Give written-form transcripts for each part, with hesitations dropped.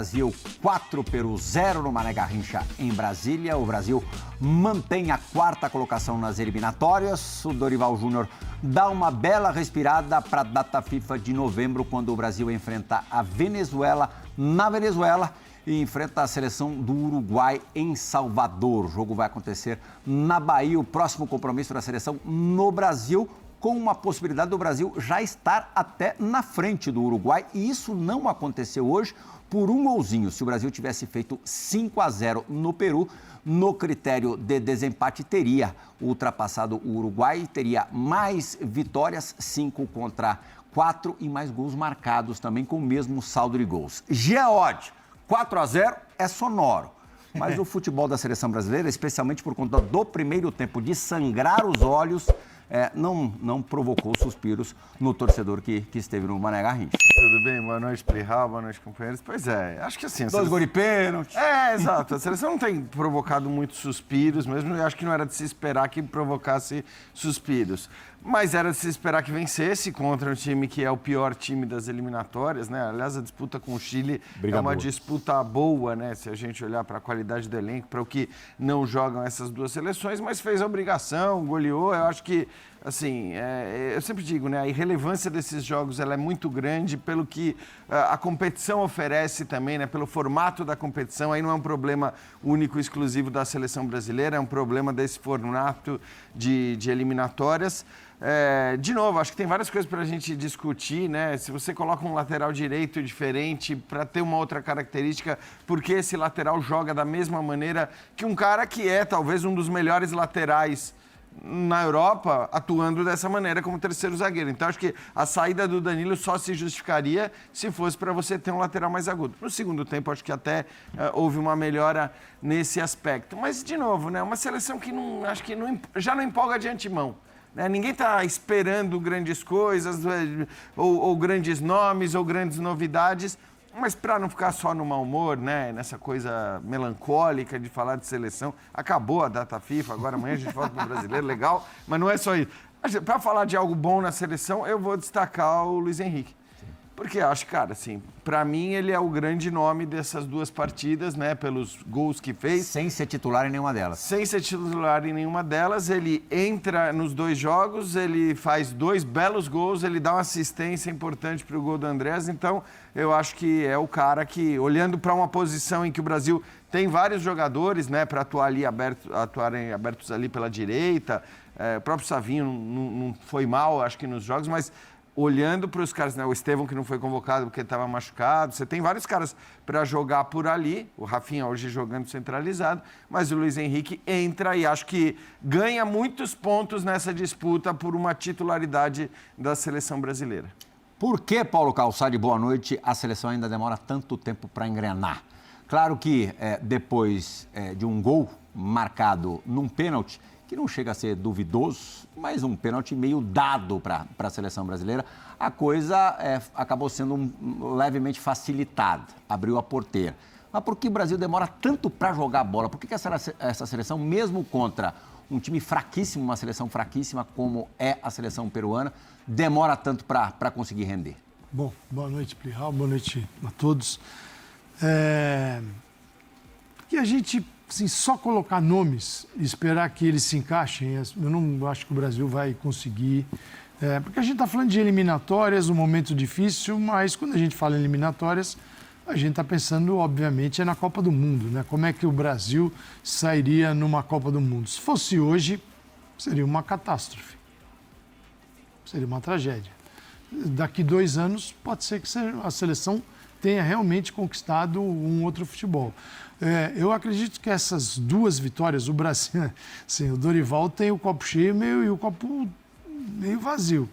Brasil 4, Peru 0 no Mané Garrincha em Brasília. O Brasil mantém a 4ª colocação nas eliminatórias. O Dorival Júnior dá uma bela respirada para a data FIFA de novembro, quando o Brasil enfrenta a Venezuela na Venezuela e enfrenta a seleção do Uruguai em Salvador. O jogo vai acontecer na Bahia, o próximo compromisso da seleção no Brasil, com uma possibilidade do Brasil já estar até na frente do Uruguai. E isso não aconteceu hoje por um golzinho. Se o Brasil tivesse feito 5-0 no Peru, no critério de desempate, teria ultrapassado o Uruguai, teria mais vitórias, 5-4, e mais gols marcados também, com o mesmo saldo de gols. Geode, 4-0 é sonoro. Mas o futebol da seleção brasileira, especialmente por conta do primeiro tempo de sangrar os olhos, não provocou suspiros no torcedor que esteve no Mané Garrincha. Tudo bem? Boa noite, Plihal, boa noite, companheiros. Pois é, acho que assim... 2 gols de pênalti. Exato. A seleção não tem provocado muitos suspiros mesmo. Eu acho que não era de se esperar que provocasse suspiros. Mas era de se esperar que vencesse contra um time que é o pior time das eliminatórias, né? Aliás, a disputa com o Chile é uma disputa boa, né? Se a gente olhar para a qualidade do elenco, para o que não jogam essas duas seleções, mas fez a obrigação, goleou. Eu acho que, assim, eu sempre digo, né? A irrelevância desses jogos ela é muito grande pelo que a competição oferece também, né? Pelo formato da competição. Aí não é um problema único e exclusivo da seleção brasileira, é um problema desse formato de eliminatórias. De novo, acho que tem várias coisas para a gente discutir, né? Se você coloca um lateral direito diferente para ter uma outra característica, por que esse lateral joga da mesma maneira que um cara que é talvez um dos melhores laterais na Europa, atuando dessa maneira como terceiro zagueiro. Então, acho que a saída do Danilo só se justificaria se fosse para você ter um lateral mais agudo. No segundo tempo, acho que até houve uma melhora nesse aspecto. Mas, de novo, né? Uma seleção que já não empolga de antemão. Ninguém está esperando grandes coisas, ou grandes nomes, ou grandes novidades, mas para não ficar só no mau humor, né, nessa coisa melancólica de falar de seleção, acabou a data FIFA, agora amanhã a gente volta para o brasileiro, legal, mas não é só isso. Para falar de algo bom na seleção, eu vou destacar o Luiz Henrique. Porque acho, cara, assim, para mim ele é o grande nome dessas duas partidas, né, pelos gols que fez. Sem ser titular em nenhuma delas. Sem ser titular em nenhuma delas, ele entra nos 2 jogos, ele faz 2 belos gols, ele dá uma assistência importante para o gol do Andrés, então eu acho que é o cara que, olhando para uma posição em que o Brasil tem vários jogadores, né, para atuarem abertos ali pela direita, o próprio Savinho não foi mal, acho que nos jogos, mas... olhando para os caras, né? O Estevão que não foi convocado porque estava machucado, você tem vários caras para jogar por ali, o Rafinha hoje jogando centralizado, mas o Luiz Henrique entra e acho que ganha muitos pontos nessa disputa por uma titularidade da seleção brasileira. Por que, Paulo Calçade, boa noite, a seleção ainda demora tanto tempo para engrenar? Claro que depois de um gol marcado num pênalti, que não chega a ser duvidoso, mas um pênalti meio dado para a seleção brasileira, a coisa acabou sendo levemente facilitada, abriu a porteira. Mas por que o Brasil demora tanto para jogar bola? Por que essa seleção, mesmo contra um time fraquíssimo, uma seleção fraquíssima como é a seleção peruana, demora tanto para conseguir render? Bom, boa noite, Plihal, boa noite a todos. Porque a gente... assim, só colocar nomes e esperar que eles se encaixem, eu não acho que o Brasil vai conseguir. Porque a gente está falando de eliminatórias, um momento difícil, mas quando a gente fala em eliminatórias, a gente está pensando, obviamente, na Copa do Mundo, né? Como é que o Brasil sairia numa Copa do Mundo? Se fosse hoje, seria uma catástrofe. Seria uma tragédia. Daqui 2 anos, pode ser que a seleção tenha realmente conquistado um outro futebol. Eu acredito que essas 2 vitórias, o Brasil, assim, o Dorival tem o copo cheio e o copo meio vazio.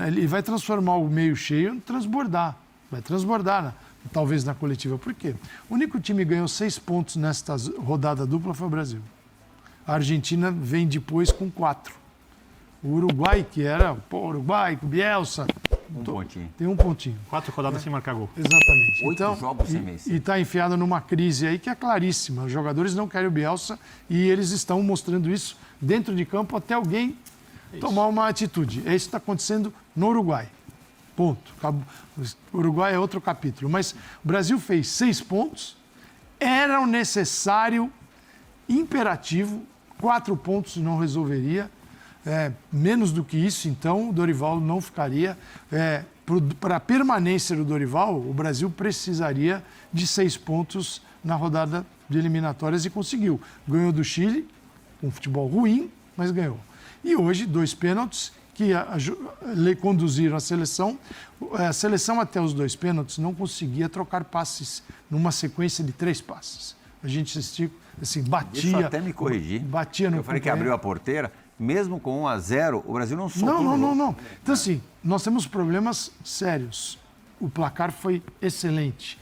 Ele vai transformar o meio cheio em transbordar. Vai transbordar, talvez na coletiva. Por quê? O único time que ganhou 6 pontos nesta rodada dupla foi o Brasil. A Argentina vem depois com 4. O Uruguai, que era, Uruguai, com Bielsa... Um pontinho. Tem 1 pontinho. 4 rodadas sem marcar gol. Exatamente. 8 jogos sem vencer. E está enfiado numa crise aí que é claríssima. Os jogadores não querem o Bielsa e eles estão mostrando isso dentro de campo até alguém tomar uma atitude. É isso que está acontecendo no Uruguai. Ponto. Acabou. O Uruguai é outro capítulo. Mas o Brasil fez 6 pontos, era o necessário, imperativo, 4 pontos não resolveria. Menos do que isso, então, o Dorival não ficaria. Para a permanência do Dorival, o Brasil precisaria de 6 pontos na rodada de eliminatórias e conseguiu. Ganhou do Chile, com um futebol ruim, mas ganhou. E hoje, 2 pênaltis que conduziram a seleção. A seleção, até os 2 pênaltis, não conseguia trocar passes numa sequência de 3 passes. A gente assim, batia... Deixa eu até me corrigir. Batia no Eu falei que abriu a porteira. Mesmo com 1-0, o Brasil não soltou. Não. Então, assim, nós temos problemas sérios. O placar foi excelente.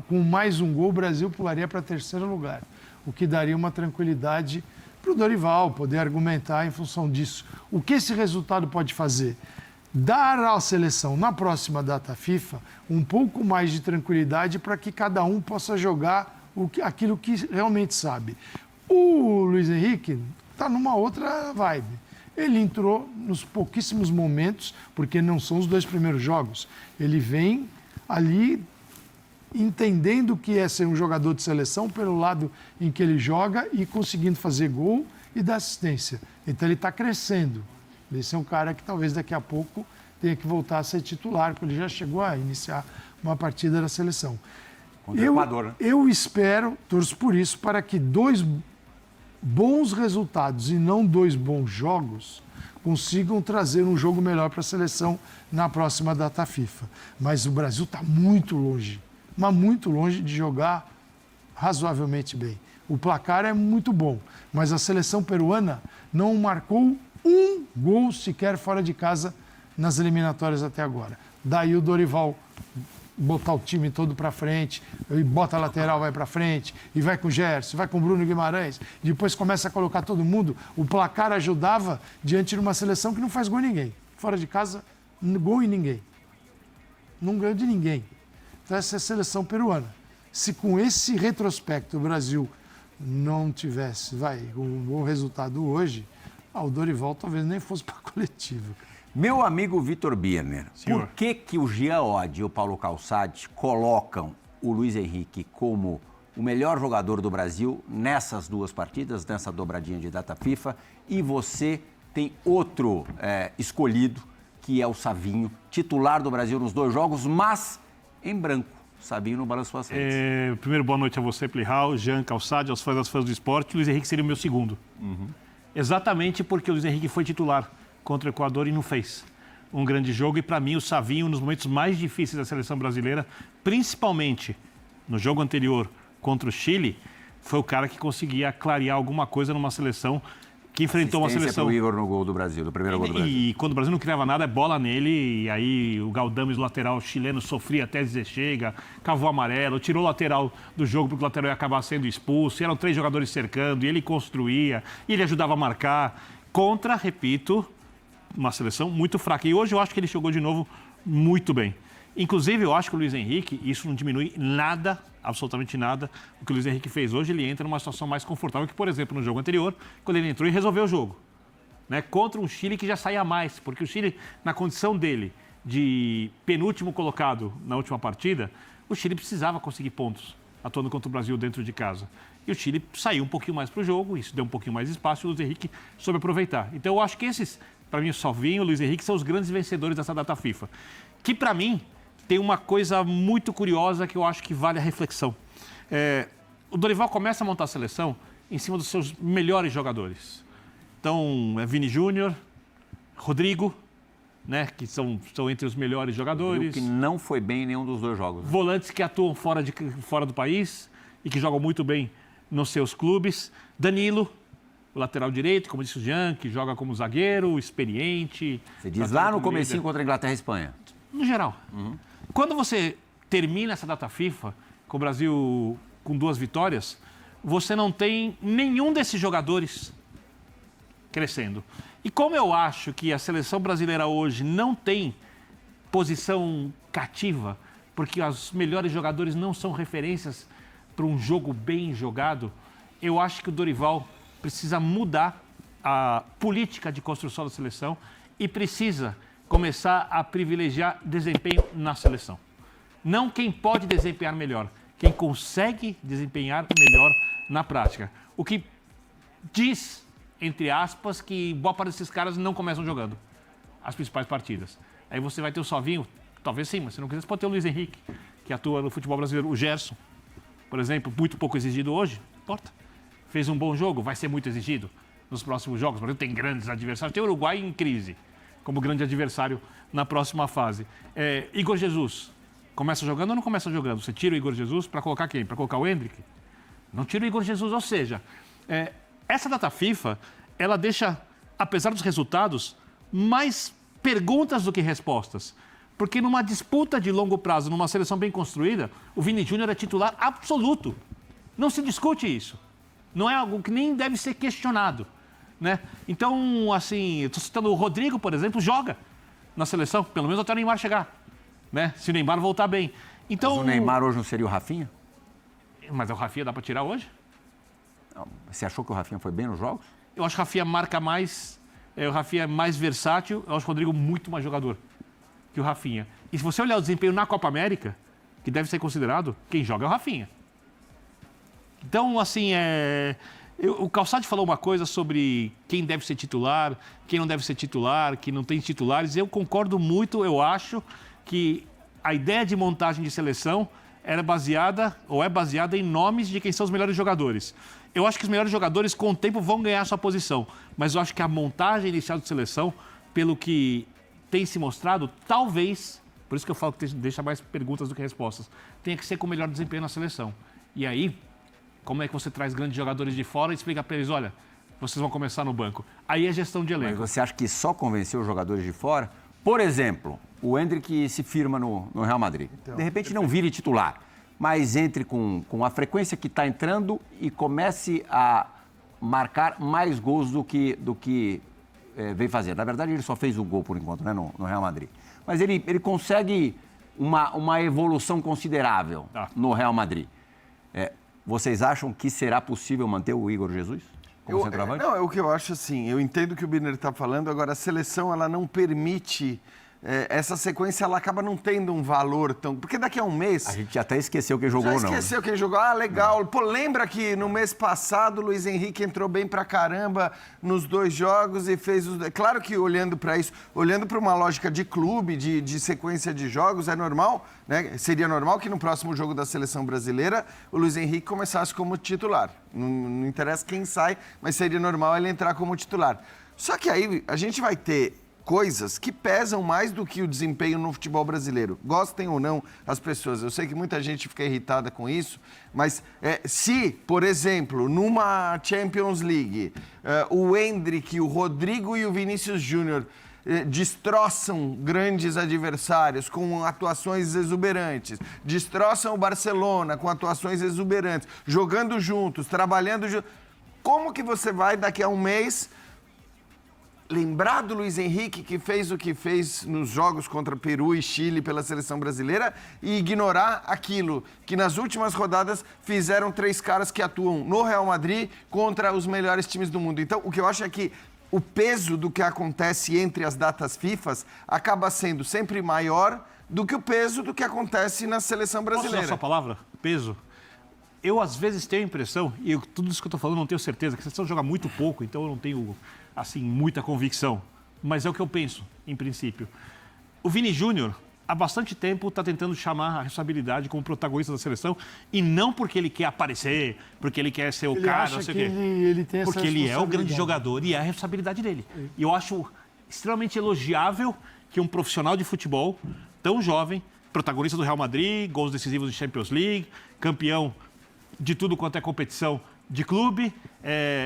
Com mais um gol, o Brasil pularia para 3º lugar, o que daria uma tranquilidade para o Dorival poder argumentar em função disso. O que esse resultado pode fazer? Dar à seleção, na próxima data FIFA, um pouco mais de tranquilidade para que cada um possa jogar aquilo que realmente sabe. O Luiz Henrique está numa outra vibe. Ele entrou nos pouquíssimos momentos, porque não são os 2 primeiros jogos. Ele vem ali entendendo o que é ser um jogador de seleção pelo lado em que ele joga e conseguindo fazer gol e dar assistência. Então ele está crescendo. Esse é um cara que talvez daqui a pouco tenha que voltar a ser titular, porque ele já chegou a iniciar uma partida da seleção. Contra o Equador, né? Eu espero, torço por isso, para que 2 bons resultados e não 2 bons jogos consigam trazer um jogo melhor para a seleção na próxima data FIFA. Mas o Brasil está muito longe, mas muito longe de jogar razoavelmente bem. O placar é muito bom, mas a seleção peruana não marcou um gol sequer fora de casa nas eliminatórias até agora. Daí o Dorival botar o time todo para frente, e bota a lateral, vai para frente, e vai com o Gerson, vai com o Bruno Guimarães, depois começa a colocar todo mundo. O placar ajudava diante de uma seleção que não faz gol em ninguém. Fora de casa, gol em ninguém. Não ganhou de ninguém. Então essa é a seleção peruana. Se com esse retrospecto o Brasil não tivesse um bom resultado hoje, o Dorival talvez nem fosse para a coletiva. Meu amigo Vitor Birner, Senhor. por que o Jean Oddi e o Paulo Calçade colocam o Luiz Henrique como o melhor jogador do Brasil nessas 2 partidas, nessa dobradinha de data FIFA, e você tem outro escolhido, que é o Savinho, titular do Brasil nos 2 jogos, mas em branco. Savinho no balanço das redes. Primeiro, boa noite a você, Plihal, Jean, Calçade, aos fãs do esporte. O Luiz Henrique seria o meu segundo. Exatamente porque o Luiz Henrique foi titular contra o Equador e não fez um grande jogo. E, para mim, o Savinho, nos momentos mais difíceis da seleção brasileira, principalmente no jogo anterior contra o Chile, foi o cara que conseguia clarear alguma coisa numa seleção que enfrentou uma seleção... Pro Igor no gol do Brasil, do primeiro gol do Brasil. E quando o Brasil não criava nada, é bola nele, e aí o Galdames, o lateral chileno, sofria até dizer chega, cavou amarelo, tirou o lateral do jogo porque o lateral ia acabar sendo expulso, e eram 3 jogadores cercando, e ele construía, e ele ajudava a marcar, contra, repito, uma seleção muito fraca. E hoje eu acho que ele jogou de novo muito bem. Inclusive, eu acho que o Luiz Henrique, isso não diminui nada, absolutamente nada, o que o Luiz Henrique fez hoje. Ele entra numa situação mais confortável que, por exemplo, no jogo anterior, quando ele entrou e resolveu o jogo, né? Contra um Chile que já saía mais, porque o Chile, na condição dele de penúltimo colocado na última partida, o Chile precisava conseguir pontos atuando contra o Brasil dentro de casa. E o Chile saiu um pouquinho mais para o jogo, isso deu um pouquinho mais de espaço e o Luiz Henrique soube aproveitar. Então eu acho que esses, para mim, o Savinho e o Luiz Henrique são os grandes vencedores dessa data FIFA. Que, para mim, tem uma coisa muito curiosa que eu acho que vale a reflexão. O Dorival começa a montar a seleção em cima dos seus melhores jogadores. Então, Vini Júnior, Rodrigo, né, que são entre os melhores jogadores. Que não foi bem em nenhum dos 2 jogos. Volantes que atuam fora do país e que jogam muito bem nos seus clubes. Danilo, o lateral direito, como disse o Jean, que joga como zagueiro, experiente. Você diz lá no comecinho contra a Inglaterra e Espanha. No geral. Quando você termina essa data FIFA, com o Brasil com 2 vitórias, você não tem nenhum desses jogadores crescendo. E como eu acho que a seleção brasileira hoje não tem posição cativa, porque os melhores jogadores não são referências para um jogo bem jogado, eu acho que o Dorival precisa mudar a política de construção da seleção e precisa começar a privilegiar desempenho na seleção. Não quem pode desempenhar melhor, quem consegue desempenhar melhor na prática. O que diz, entre aspas, que boa parte desses caras não começam jogando as principais partidas. Aí você vai ter o Salvinho, talvez sim, mas se não quiser, você pode ter o Luiz Henrique, que atua no futebol brasileiro. O Gerson, por exemplo, muito pouco exigido hoje, não importa. Fez um bom jogo, vai ser muito exigido nos próximos jogos. Por exemplo, tem grandes adversários. Tem o Uruguai em crise, como grande adversário na próxima fase. Igor Jesus, começa jogando ou não começa jogando? Você tira o Igor Jesus para colocar quem? Para colocar o Endrick? Não tira o Igor Jesus, ou seja, essa data FIFA, ela deixa, apesar dos resultados, mais perguntas do que respostas. Porque numa disputa de longo prazo, numa seleção bem construída, o Vini Júnior é titular absoluto. Não se discute isso. Não é algo que nem deve ser questionado, né? Então, assim, estou citando o Rodrigo, por exemplo, joga na seleção, pelo menos até o Neymar chegar, né? Se o Neymar voltar bem. Então, Mas o Neymar hoje não seria o Rafinha? Mas o Rafinha dá para tirar hoje? Não. Você achou que o Rafinha foi bem nos jogos? Eu acho que o Rafinha marca mais, o Rafinha é mais versátil, eu acho o Rodrigo muito mais jogador que o Rafinha. E se você olhar o desempenho na Copa América, que deve ser considerado, quem joga é o Rafinha. Então, assim, o Calçade falou uma coisa sobre quem deve ser titular, quem não deve ser titular, que não tem titulares. Eu concordo muito, eu acho que a ideia de montagem de seleção era baseada, ou é baseada em nomes de quem são os melhores jogadores. Eu acho que os melhores jogadores, com o tempo, vão ganhar sua posição. Mas eu acho que a montagem inicial de seleção, pelo que tem se mostrado, talvez, por isso que eu falo que deixa mais perguntas do que respostas, tenha que ser com o melhor desempenho na seleção. E aí, como é que você traz grandes jogadores de fora e explica para eles, olha, vocês vão começar no banco. Aí é gestão de elenco. Mas você acha que só convenceu os jogadores de fora? Por exemplo, o Endrick se firma no Real Madrid. Então, de repente não vire titular, mas entre com a frequência que está entrando e comece a marcar mais gols do que vem fazer. Na verdade, ele só fez o gol por enquanto, né, no Real Madrid. Mas ele consegue uma evolução considerável no Real Madrid. Vocês acham que será possível manter o Igor Jesus como centroavante? Não, é o que eu acho assim. Eu entendo o que o Birner está falando. Agora, a seleção ela não permite... essa sequência ela acaba não tendo um valor tão... Porque daqui a um mês... A gente até esqueceu quem jogou ou não. Esqueceu quem jogou. Ah, legal. Pô, lembra que no mês passado o Luiz Henrique entrou bem pra caramba nos 2 jogos e fez os... Claro que olhando para isso, olhando para uma lógica de clube, de sequência de jogos, é normal, né? Seria normal que no próximo jogo da seleção brasileira o Luiz Henrique começasse como titular. Não interessa quem sai, mas seria normal ele entrar como titular. Só que aí a gente vai ter coisas que pesam mais do que o desempenho no futebol brasileiro. Gostem ou não as pessoas. Eu sei que muita gente fica irritada com isso, mas se, por exemplo, numa Champions League, o Endrick, o Rodrigo e o Vinícius Júnior destroçam grandes adversários com atuações exuberantes, destroçam o Barcelona com atuações exuberantes, jogando juntos, trabalhando juntos, como que você vai daqui a um mês lembrar do Luiz Henrique, que fez o que fez nos jogos contra Peru e Chile pela seleção brasileira, e ignorar aquilo que nas últimas rodadas fizeram 3 caras que atuam no Real Madrid contra os melhores times do mundo? Então, o que eu acho é que o peso do que acontece entre as datas FIFA acaba sendo sempre maior do que o peso do que acontece na seleção brasileira. Posso usar a sua palavra? Peso? Eu, às vezes, tenho a impressão, e tudo isso que eu estou falando não tenho certeza, que a seleção joga muito pouco, então eu não tenho, assim, muita convicção. Mas é o que eu penso, em princípio. O Vini Júnior, há bastante tempo, está tentando chamar a responsabilidade como protagonista da seleção, e não porque ele quer aparecer, porque ele quer ser o cara, não sei o quê. Ele tem essa porque ele é o grande jogador e é a responsabilidade dele. E eu acho extremamente elogiável que um profissional de futebol tão jovem, protagonista do Real Madrid, gols decisivos de Champions League, campeão de tudo quanto é competição de clube,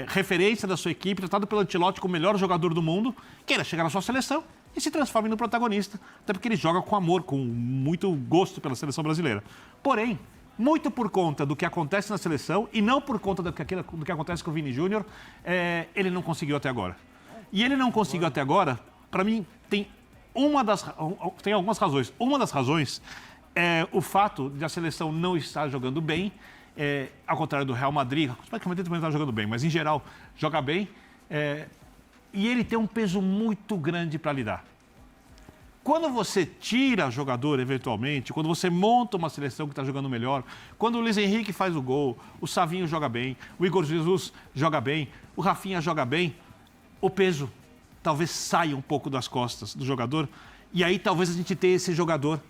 referência da sua equipe, tratado pelo Ancelotti como o melhor jogador do mundo, queira chegar na sua seleção e se transforme no protagonista, até porque ele joga com amor, com muito gosto pela seleção brasileira. Porém, muito por conta do que acontece na seleção e não por conta do que acontece com o Vini Júnior, ele não conseguiu até agora. E ele não conseguiu até agora, para mim, tem algumas razões. Uma das razões é o fato de a seleção não estar jogando bem, ao contrário do Real Madrid, praticamente também está jogando bem, mas em geral joga bem, e ele tem um peso muito grande para lidar. Quando você tira jogador, eventualmente, quando você monta uma seleção que está jogando melhor, quando o Luiz Henrique faz o gol, o Savinho joga bem, o Igor Jesus joga bem, o Rafinha joga bem, o peso talvez saia um pouco das costas do jogador e aí talvez a gente tenha esse jogador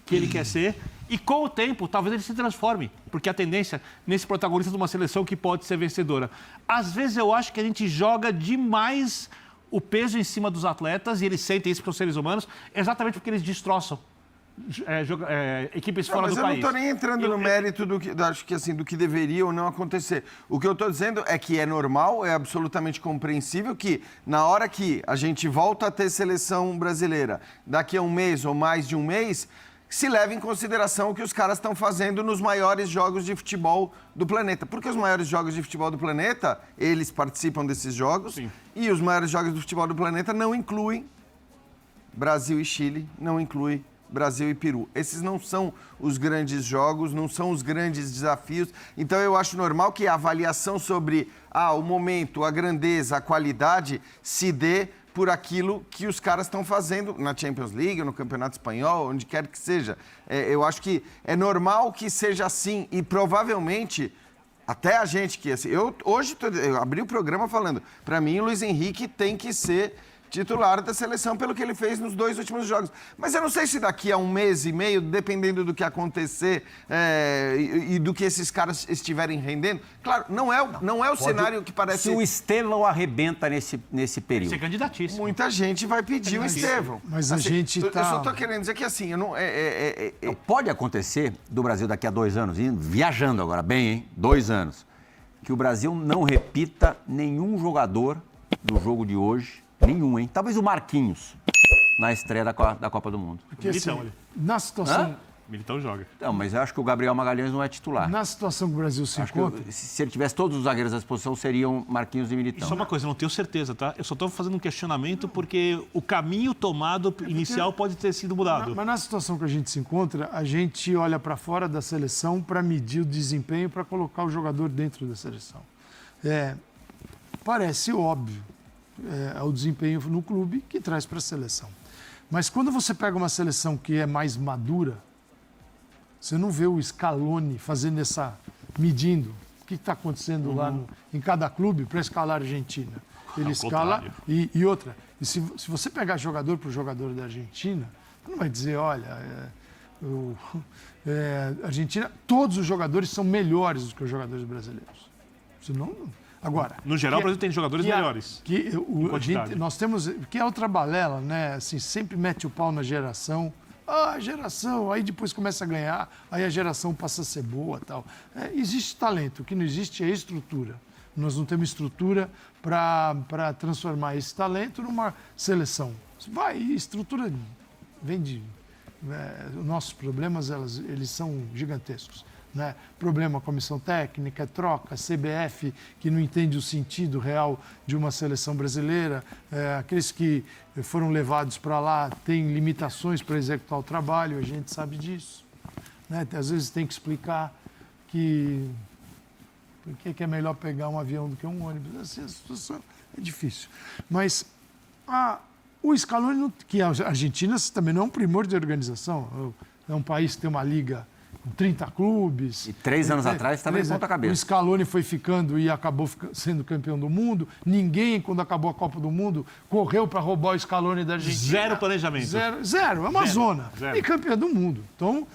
que ele quer ser e com o tempo talvez ele se transforme, porque a tendência nesse protagonista de uma seleção que pode ser vencedora. Às vezes eu acho que a gente joga demais o peso em cima dos atletas, e eles sentem isso para os seres humanos, exatamente porque eles destroçam equipes fora do país. Mas eu não estou nem entrando no mérito do que deveria ou não acontecer. O que eu estou dizendo é que é normal, é absolutamente compreensível que na hora que a gente volta a ter seleção brasileira, daqui a um mês ou mais de um mês, se leva em consideração o que os caras estão fazendo nos maiores jogos de futebol do planeta. Porque os maiores jogos de futebol do planeta, eles participam desses jogos. Sim. E os maiores jogos do futebol do planeta não incluem Brasil e Chile, não incluem Brasil e Peru. Esses não são os grandes jogos, não são os grandes desafios. Então eu acho normal que a avaliação sobre o momento, a grandeza, a qualidade se dê por aquilo que os caras estão fazendo na Champions League, no Campeonato Espanhol, onde quer que seja. Eu acho que é normal que seja assim e provavelmente até a gente que... Assim, eu abri o programa falando, para mim o Luiz Henrique tem que ser titular da seleção pelo que ele fez nos 2 últimos jogos. Mas eu não sei se daqui a um mês e meio, dependendo do que acontecer e do que esses caras estiverem rendendo... Claro, não é o cenário que parece... Se o Estevão arrebenta nesse período... Você é candidatíssimo. Muita gente vai pedir o Estevão. Mas a gente Eu só estou querendo dizer que assim... Pode acontecer do Brasil daqui a 2 anos, viajando agora bem, hein? 2 anos, que o Brasil não repita nenhum jogador do jogo de hoje. Nenhum, hein? Talvez o Marquinhos, na estreia da Copa do Mundo. Porque, assim, na situação... Militão joga. Não, mas eu acho que o Gabriel Magalhães não é titular. Na situação que o Brasil se encontra... Se ele tivesse todos os zagueiros à disposição, seriam Marquinhos e Militão. Isso é uma coisa, eu não tenho certeza, tá? Eu só estou fazendo um questionamento porque o caminho tomado inicial pode ter sido mudado. Mas na situação que a gente se encontra, a gente olha para fora da seleção para medir o desempenho, para colocar o jogador dentro da seleção. Parece óbvio. É o desempenho no clube que traz para a seleção. Mas quando você pega uma seleção que é mais madura, você não vê o Scaloni fazendo medindo o que está acontecendo lá em cada clube para escalar a Argentina. Ele escala e outra. E se você pegar jogador por jogador da Argentina, não vai dizer, olha, Argentina, todos os jogadores são melhores do que os jogadores brasileiros. Senão... Agora, no geral, o Brasil tem jogadores melhores. Nós temos... Que é outra balela, né? Assim, sempre mete o pau na geração. Geração. Aí depois começa a ganhar. Aí a geração passa a ser boa e tal. Existe talento. O que não existe é estrutura. Nós não temos estrutura para transformar esse talento numa seleção. Estrutura vem de... nossos problemas, eles são gigantescos. Né? Problema comissão técnica, troca, CBF, que não entende o sentido real de uma seleção brasileira. Aqueles que foram levados para lá têm limitações para executar o trabalho, a gente sabe disso. Né? Às vezes tem que explicar que por que é melhor pegar um avião do que um ônibus. Assim, a situação é difícil. Mas o Scaloni, que a Argentina também não é um primor de organização, é um país que tem uma liga com 30 clubes. E 3 anos atrás estava de ponta cabeça. O Scaloni foi ficando e acabou sendo campeão do mundo. Ninguém, quando acabou a Copa do Mundo, correu para roubar o Scaloni da Argentina. Zero planejamento. Zero. É uma zona. Zero. E campeão do mundo. Então,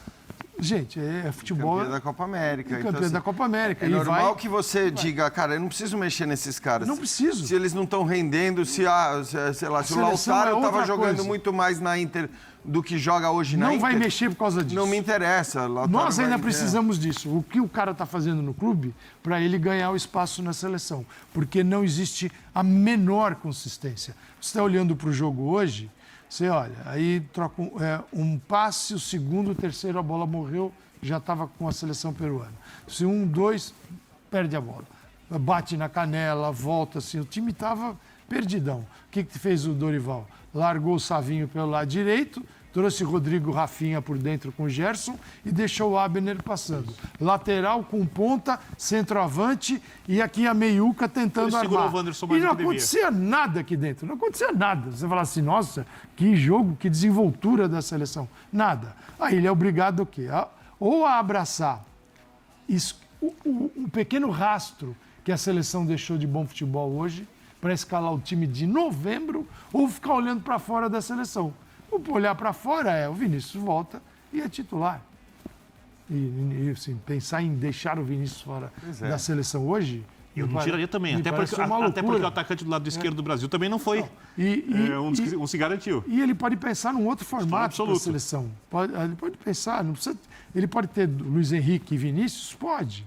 gente, futebol... Campeão da Copa América. Campeão da Copa América. É normal que você diga, cara, eu não preciso mexer nesses caras. Não preciso. Se eles não estão rendendo, se o Lautaro estava jogando muito mais na Inter do que joga hoje na Inter. Não vai mexer por causa disso. Não me interessa. Nós ainda precisamos disso. O que o cara está fazendo no clube para ele ganhar o espaço na seleção. Porque não existe a menor consistência. Você está olhando para o jogo hoje, você olha, aí troca um passe, o segundo, o terceiro, a bola morreu, já estava com a seleção peruana. Se 1, 2, perde a bola. Bate na canela, volta assim. O time estava perdidão. O que fez o Dorival? Largou o Savinho pelo lado direito, trouxe Rodrigo Rafinha por dentro com o Gerson e deixou o Abner passando. Lateral com ponta, centroavante e aqui a meiuca tentando Ele segurou armar. o Wanderson E mais não do que devia. acontecia nada aqui dentro, não acontecia nada. Você fala assim, nossa, que jogo, que desenvoltura da seleção. Nada. Aí ele é obrigado o quê? Ou a abraçar o pequeno rastro que a seleção deixou de bom futebol hoje para escalar o time de novembro ou ficar olhando para fora da seleção. O olhar para fora o Vinícius volta e é titular. E assim, pensar em deixar o Vinícius fora da seleção hoje... Eu não tiraria também, até porque o atacante do lado esquerdo do Brasil também não foi. Um se garantiu. E ele pode pensar num outro formato da seleção. Ele pode pensar, não precisa, ele pode ter Luiz Henrique e Vinícius? Pode.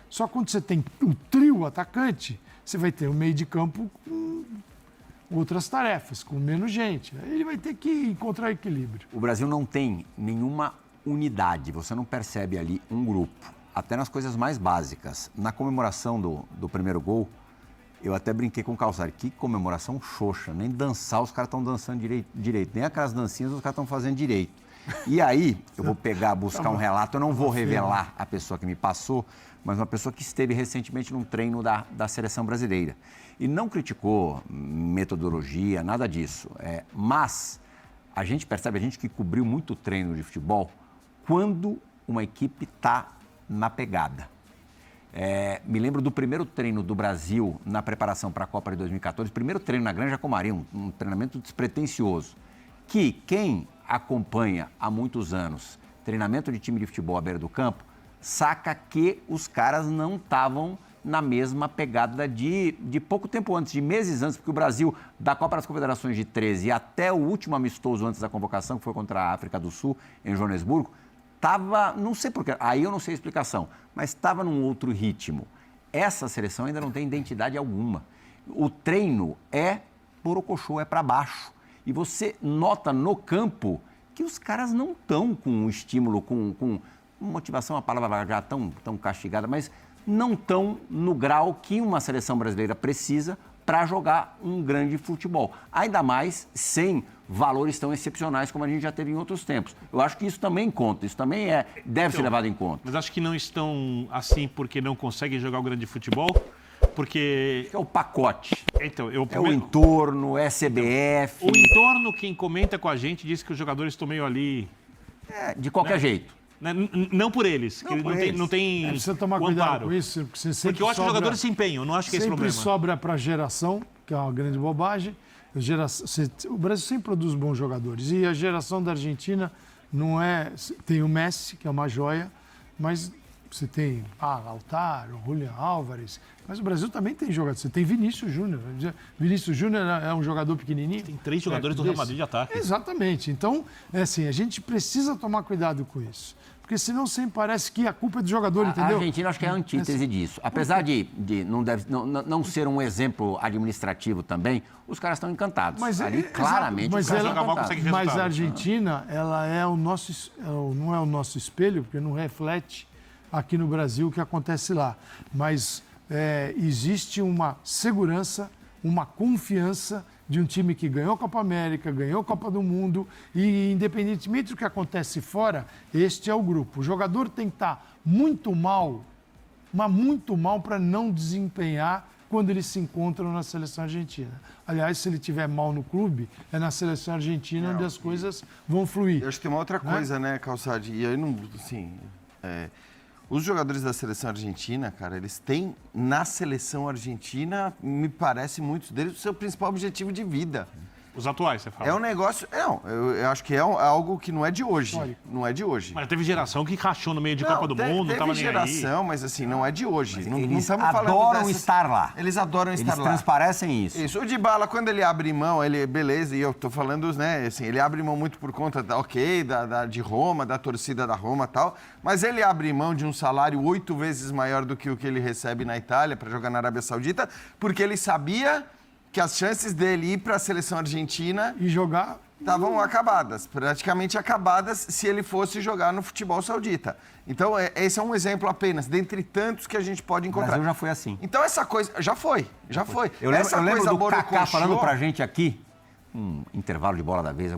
Só quando você tem o trio atacante, você vai ter o meio de campo com outras tarefas, com menos gente. Aí ele vai ter que encontrar equilíbrio. O Brasil não tem nenhuma unidade, você não percebe ali um grupo. Até nas coisas mais básicas. Na comemoração do primeiro gol, eu até brinquei com o Calçari. Que comemoração xoxa. Nem dançar os caras estão dançando direito. Nem aquelas dancinhas os caras estão fazendo direito. E aí, eu vou buscar um relato. Eu não vou revelar a pessoa que me passou, mas uma pessoa que esteve recentemente num treino da seleção brasileira. E não criticou metodologia, nada disso. Mas a gente percebe, a gente que cobriu muito treino de futebol, quando uma equipe está na pegada. Me lembro do primeiro treino do Brasil na preparação para a Copa de 2014, primeiro treino na Granja Comari, um treinamento despretensioso, que quem acompanha há muitos anos treinamento de time de futebol à beira do campo, saca que os caras não estavam na mesma pegada de pouco tempo antes, de meses antes, porque o Brasil, da Copa das Confederações de 13 até o último amistoso antes da convocação, que foi contra a África do Sul, em Joanesburgo, estava, não sei porquê, aí eu não sei a explicação, mas estava num outro ritmo. Essa seleção ainda não tem identidade alguma. O treino é borocochô, é para baixo. E você nota no campo que os caras não estão com um estímulo, com motivação, a palavra já tão castigada, mas não estão no grau que uma seleção brasileira precisa para jogar um grande futebol. Ainda mais sem valores tão excepcionais como a gente já teve em outros tempos. Eu acho que isso também conta, isso também deve ser levado em conta. Mas acho que não estão assim porque não conseguem jogar o grande futebol, porque... É o pacote. Então, é o entorno, é CBF... O entorno, quem comenta com a gente, diz que os jogadores estão meio ali... de qualquer jeito. Não por eles, que não tem precisa tomar cuidado com isso, porque eu acho que os jogadores se empenham, não acho que esse é o problema. Sempre sobra para a geração, que é uma grande bobagem. O Brasil sempre produz bons jogadores. E a geração da Argentina não é... Tem o Messi, que é uma joia, mas você tem Lautaro, Julián Álvares. Mas o Brasil também tem jogadores. Você tem Vinícius Júnior. Vinícius Júnior é um jogador pequenininho. Tem 3 jogadores do Real Madrid de ataque. Exatamente. Então, assim, a gente precisa tomar cuidado com isso. Porque senão sempre parece que a culpa é do jogador, entendeu? A Argentina acho que é a antítese disso. Apesar de não ser um exemplo administrativo também, os caras estão encantados. Mas ali, claramente, os caras estão encantados. Mas a Argentina, ela é o nosso, não é o nosso espelho, porque não reflete aqui no Brasil o que acontece lá. Mas existe uma segurança, uma confiança de um time que ganhou a Copa América, ganhou a Copa do Mundo e, independentemente do que acontece fora, este é o grupo. O jogador tem que estar muito mal, mas muito mal para não desempenhar quando eles se encontram na seleção argentina. Aliás, se ele estiver mal no clube, é na seleção argentina onde as coisas vão fluir. Eu acho que tem uma outra coisa, né, Calçade? E aí não, assim... Os jogadores da seleção argentina, cara, eles têm na seleção argentina, me parece, muitos deles, o seu principal objetivo de vida. Os atuais, você fala? É um negócio... Não, eu acho que é algo que não é de hoje. Não é de hoje. Mas teve geração que rachou no meio de Copa do Mundo, não estava nem aí. Teve geração, mas assim, não é de hoje. Eles adoram estar lá. Eles adoram estar lá. Eles transparecem isso. Isso. O Dybala, quando ele abre mão, beleza, e eu tô falando, né, assim, ele abre mão muito por conta, de Roma, da torcida da Roma e tal, mas ele abre mão de um salário 8 vezes maior do que o que ele recebe na Itália para jogar na Arábia Saudita, porque ele sabia que as chances dele ir para a seleção argentina e jogar estavam acabadas, praticamente acabadas, se ele fosse jogar no futebol saudita. Então, esse é um exemplo apenas, dentre tantos que a gente pode encontrar. O Brasil já foi assim. Então, essa coisa... Já foi. Eu lembro do Kaká falando pra gente aqui, intervalo de bola da vez,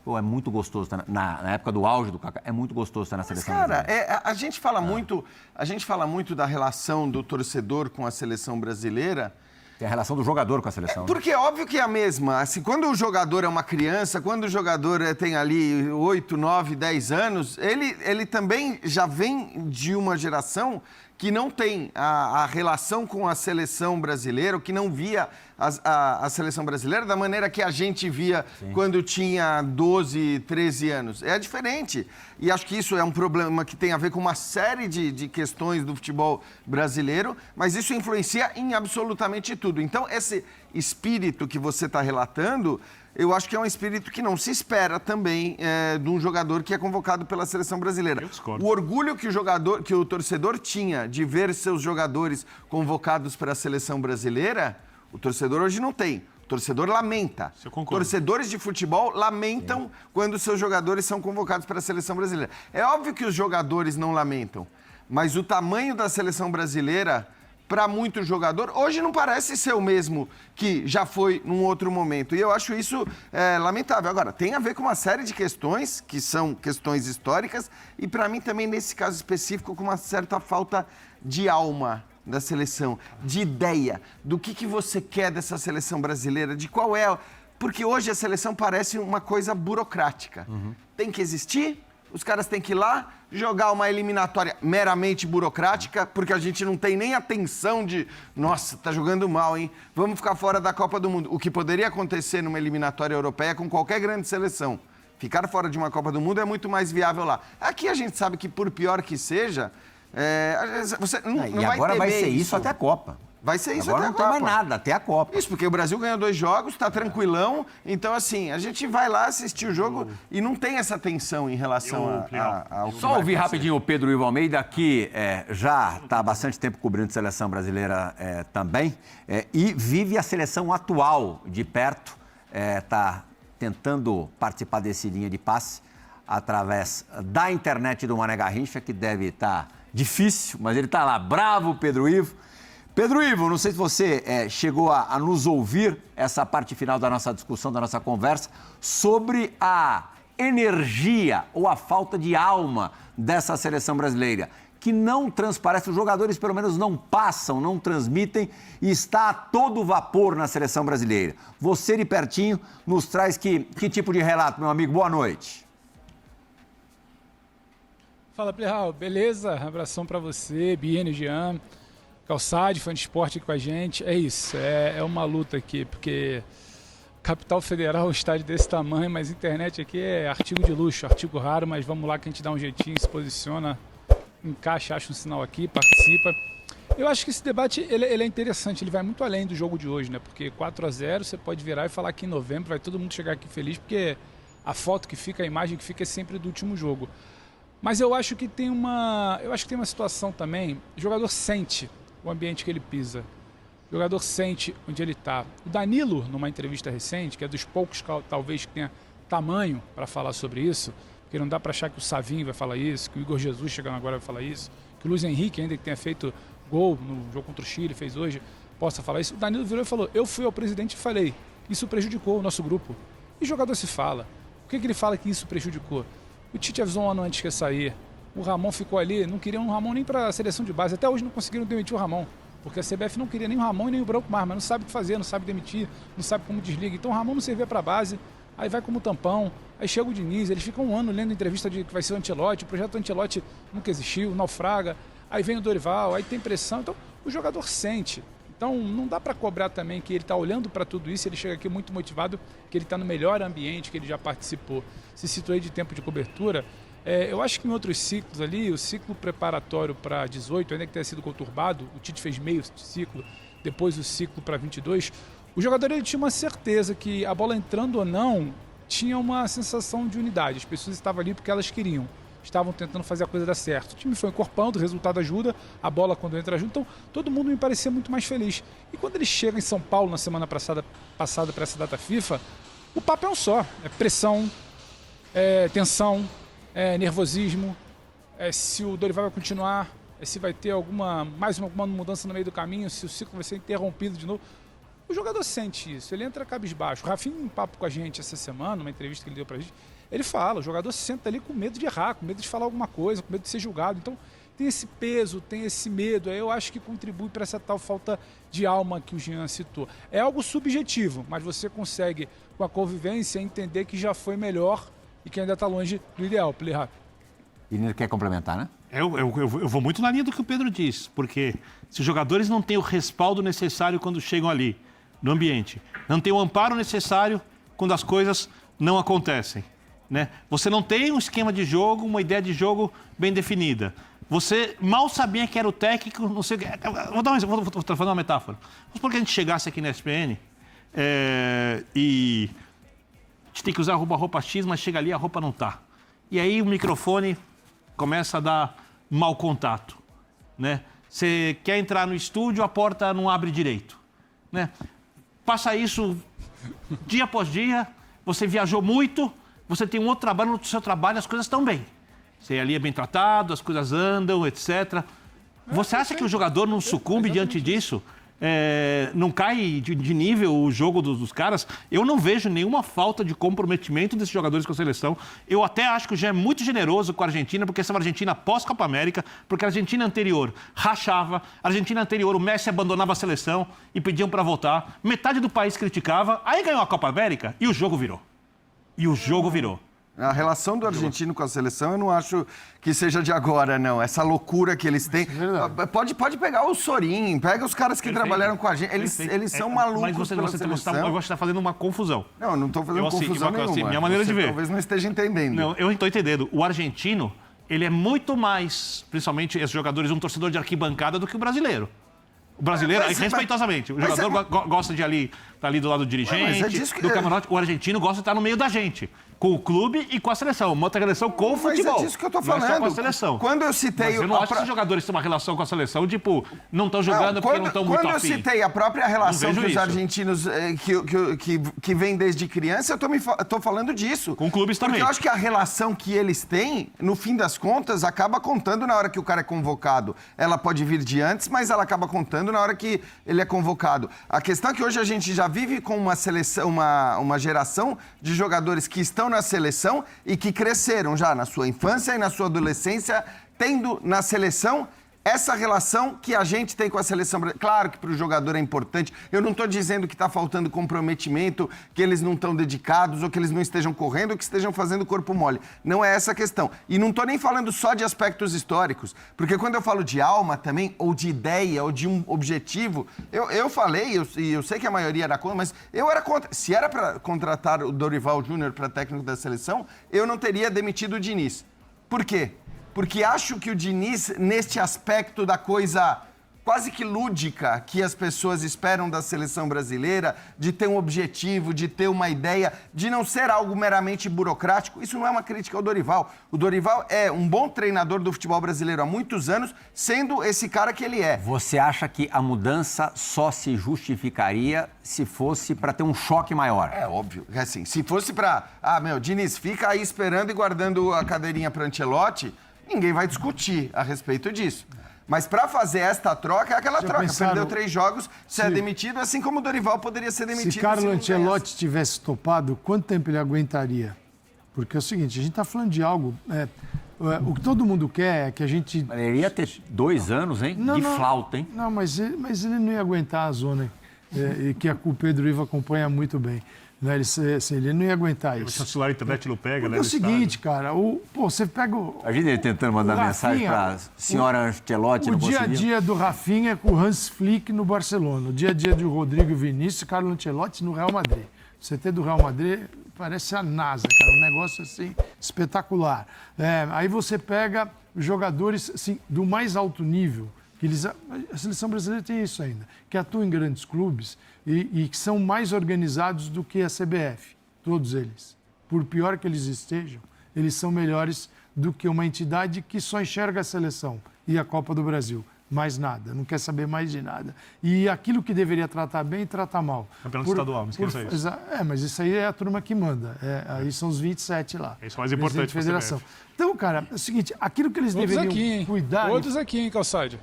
Pô, é muito gostoso estar na época do auge do Kaká, é muito gostoso estar na seleção Cara, brasileira. a gente fala muito da relação do torcedor com a seleção brasileira. Tem a relação do jogador com a seleção. Porque é óbvio que é a mesma. Assim, quando o jogador é uma criança, quando o jogador tem ali 8, 9, 10 anos, ele também já vem de uma geração que não tem a relação com a seleção brasileira, ou que não via a seleção brasileira da maneira que a gente via quando tinha 12, 13 anos. É diferente. E acho que isso é um problema que tem a ver com uma série de questões do futebol brasileiro, mas isso influencia em absolutamente tudo. Então, esse espírito que você está relatando, eu acho que é um espírito que não se espera também de um jogador que é convocado pela seleção brasileira. Eu discordo. O orgulho que o torcedor tinha de ver seus jogadores convocados para a seleção brasileira, o torcedor hoje não tem. O torcedor lamenta. Eu concordo. Torcedores de futebol lamentam quando seus jogadores são convocados para a seleção brasileira. É óbvio que os jogadores não lamentam, mas o tamanho da seleção brasileira, para muito jogador, hoje não parece ser o mesmo que já foi num outro momento. E eu acho isso lamentável. Agora, tem a ver com uma série de questões, que são questões históricas, e para mim também, nesse caso específico, com uma certa falta de alma da seleção, de ideia do que você quer dessa seleção brasileira, de qual é... Porque hoje a seleção parece uma coisa burocrática. Tem que existir... Os caras têm que ir lá, jogar uma eliminatória meramente burocrática, porque a gente não tem nem atenção de, nossa, tá jogando mal, hein? Vamos ficar fora da Copa do Mundo. O que poderia acontecer numa eliminatória europeia com qualquer grande seleção. Ficar fora de uma Copa do Mundo é muito mais viável lá. Aqui a gente sabe que, por pior que seja, você não vai E agora vai ser temer isso até a Copa. Vai ser isso Agora até a não tem Copa. mais nada, até a Copa. Isso, porque o Brasil ganhou 2 jogos, tá tranquilão. Então, assim, a gente vai lá assistir o jogo e não tem essa tensão em relação ao... Só ouvir rapidinho o Pedro Ivo Almeida, que já está há bastante tempo cobrindo a seleção brasileira também, e vive a seleção atual de perto, está tentando participar desse linha de passe através da internet do Mané Garrincha, que deve estar difícil, mas ele está lá, bravo, Pedro Ivo. Pedro Ivo, não sei se você chegou a nos ouvir essa parte final da nossa discussão, da nossa conversa, sobre a energia ou a falta de alma dessa seleção brasileira, que não transparece, os jogadores pelo menos não passam, não transmitem e está a todo vapor na seleção brasileira. Você de pertinho nos traz que tipo de relato, meu amigo? Boa noite. Fala, Plihal, beleza? Abração pra você, Biene, Jean, Calçade, fã de esporte aqui com a gente. É isso, é uma luta aqui, porque Capital Federal, um estádio desse tamanho, mas internet aqui é artigo de luxo, artigo raro, mas vamos lá que a gente dá um jeitinho, se posiciona, encaixa, acha um sinal aqui, participa. Eu acho que esse debate ele é interessante, ele vai muito além do jogo de hoje, né? Porque 4-0 você pode virar e falar que em novembro vai todo mundo chegar aqui feliz, porque a foto que fica, a imagem que fica é sempre do último jogo. Mas eu acho que tem uma situação também, o jogador sente o ambiente que ele pisa. O jogador sente onde ele está. O Danilo, numa entrevista recente, que é dos poucos talvez que tenha tamanho para falar sobre isso, porque não dá para achar que o Savinho vai falar isso, que o Igor Jesus chegando agora vai falar isso, que o Luiz Henrique, ainda que tenha feito gol no jogo contra o Chile, fez hoje, possa falar isso. O Danilo virou e falou, eu fui ao presidente e falei, isso prejudicou o nosso grupo. E o jogador se fala. Por que ele fala que isso prejudicou? O Tite avisou um ano antes que ia sair. O Ramon ficou ali, não queriam o Ramon nem para a seleção de base. Até hoje não conseguiram demitir o Ramon, porque a CBF não queria nem o Ramon e nem o Branco Mar, mas não sabe o que fazer, não sabe demitir, não sabe como desliga. Então o Ramon não servia para a base, aí vai como tampão, aí chega o Diniz, eles ficam um ano lendo entrevista de que vai ser o Ancelotti, o projeto Ancelotti nunca existiu, naufraga, aí vem o Dorival, aí tem pressão, então o jogador sente. Então não dá para cobrar também que ele está olhando para tudo isso, ele chega aqui muito motivado, que ele está no melhor ambiente, que ele já participou. Se situou aí de tempo de cobertura. Eu acho que em outros ciclos ali, o ciclo preparatório para 18, ainda que tenha sido conturbado, o Tite fez meio ciclo, depois o ciclo para 22, o jogador ele tinha uma certeza que a bola entrando ou não, tinha uma sensação de unidade. As pessoas estavam ali porque elas queriam, estavam tentando fazer a coisa dar certo. O time foi encorpando, o resultado ajuda, a bola quando entra ajuda, então todo mundo me parecia muito mais feliz. E quando ele chega em São Paulo na semana passada para essa data FIFA, o papo é um só, é pressão, tensão, nervosismo, se o Dorival vai continuar, se vai ter alguma mudança no meio do caminho, se o ciclo vai ser interrompido de novo. O jogador sente isso, ele entra cabisbaixo. O Rafinha, em papo com a gente essa semana, uma entrevista que ele deu pra gente, ele fala, o jogador se senta ali com medo de errar, com medo de falar alguma coisa, com medo de ser julgado. Então, tem esse peso, tem esse medo. Aí eu acho que contribui para essa tal falta de alma que o Jean citou. É algo subjetivo, mas você consegue, com a convivência, entender que já foi melhor e que ainda está longe do ideal. Play rápido. E quer complementar, né? Eu vou muito na linha do que o Pedro diz, porque se os jogadores não têm o respaldo necessário quando chegam ali, no ambiente, não têm o amparo necessário quando as coisas não acontecem, né? Você não tem um esquema de jogo, uma ideia de jogo bem definida. Você mal sabia que era o técnico, não sei o que. Vou dar um exemplo, vou fazer uma metáfora. Vamos supor que a gente chegasse aqui na ESPN e a gente tem que usar a roupa X, mas chega ali a roupa não tá. E aí o microfone começa a dar mau contato, né? Você quer entrar no estúdio, a porta não abre direito, né? Passa isso dia após dia, você viajou muito, você tem um outro trabalho, no seu trabalho as coisas estão bem. Você ali é bem tratado, as coisas andam, etc. Você acha que o jogador não sucumbe diante disso? Não cai de nível o jogo dos caras? Eu não vejo nenhuma falta de comprometimento desses jogadores com a seleção. Eu até acho que o Jean é muito generoso com a Argentina, porque essa é uma Argentina pós-Copa América, porque a Argentina anterior rachava, a Argentina anterior o Messi abandonava a seleção e pediam para voltar. Metade do país criticava, aí ganhou a Copa América e o jogo virou. A relação do argentino com a seleção, eu não acho que seja de agora, não. Essa loucura que eles têm. Pode pegar o Sorin, pega os caras que trabalharam com a gente. Eles são malucos pela seleção. Eu acho que está fazendo uma confusão. Não estou fazendo confusão nenhuma. Minha maneira de ver. Talvez não esteja entendendo. Não, eu estou entendendo. O argentino, ele é muito mais, principalmente esses jogadores, um torcedor de arquibancada do que o brasileiro. O brasileiro, respeitosamente, o jogador gosta de estar ali do lado do dirigente, do camarote. O argentino gosta de estar no meio da gente, com o clube e com a seleção. Uma outra relação com o futebol. Mas é disso que eu tô falando. Não é só com a seleção. Quando eu citei... Mas eu não acho que os jogadores têm uma relação com a seleção, tipo, não estão jogando porque não estão muito afim. Quando eu citei a própria relação que os argentinos que vem desde criança, eu tô falando disso. Com clubes também. Porque eu acho que a relação que eles têm, no fim das contas, acaba contando na hora que o cara é convocado. Ela pode vir de antes, mas ela acaba contando na hora que ele é convocado. A questão é que hoje a gente já vive com uma seleção, uma geração de jogadores que estão na seleção e que cresceram já na sua infância e na sua adolescência, tendo na seleção essa relação que a gente tem com a seleção brasileira. Claro que para o jogador é importante. Eu não estou dizendo que está faltando comprometimento, que eles não estão dedicados, ou que eles não estejam correndo, ou que estejam fazendo corpo mole. Não é essa a questão. E não estou nem falando só de aspectos históricos, porque quando eu falo de alma também, ou de ideia, ou de um objetivo, eu falei, e eu sei que a maioria era contra, mas eu era contra. Se era para contratar o Dorival Júnior para técnico da seleção, eu não teria demitido o Diniz. Por quê? Porque acho que o Diniz, neste aspecto da coisa quase que lúdica que as pessoas esperam da seleção brasileira, de ter um objetivo, de ter uma ideia, de não ser algo meramente burocrático, isso não é uma crítica ao Dorival. O Dorival é um bom treinador do futebol brasileiro há muitos anos, sendo esse cara que ele é. Você acha que a mudança só se justificaria se fosse para ter um choque maior? É óbvio. Assim, se fosse para... Diniz, fica aí esperando e guardando a cadeirinha para Ancelotti, ninguém vai discutir a respeito disso. Mas para fazer esta troca, é aquela troca. Pensaram... Perdeu 3 jogos, é demitido, assim como o Dorival poderia ser demitido. Se Carlo Ancelotti tivesse topado, quanto tempo ele aguentaria? Porque é o seguinte, a gente está falando de algo... o que todo mundo quer é que a gente... Ele ia ter 2 anos, hein? Flauta, hein? Não, mas ele não ia aguentar a zona que o Pedro Ivo acompanha muito bem. Ele não ia aguentar isso. O celular, a internet não pega, né? É o seguinte, cara, você pega o... Imagina ele tentando mandar mensagem para a senhora Ancelotti. O dia a dia do Rafinha é com o Hans Flick no Barcelona. O dia a dia do Rodrigo Vinícius e Carlo Ancelotti no Real Madrid. O CT do Real Madrid parece a NASA, cara. Um negócio assim espetacular. Aí você pega jogadores assim, do mais alto nível. A seleção brasileira tem isso ainda, que atuam em grandes clubes e que são mais organizados do que a CBF, todos eles. Por pior que eles estejam, eles são melhores do que uma entidade que só enxerga a seleção e a Copa do Brasil. Mais nada, não quer saber mais de nada. E aquilo que deveria tratar bem, trata mal. Campeonato estadual, não esqueça isso. Mas isso aí é a turma que manda. Aí são os 27 lá. Isso é mais importante para a federação. Então, cara, é o seguinte, aquilo que eles Todos deveriam aqui, hein? cuidar... Todos aqui, hein, Calçade?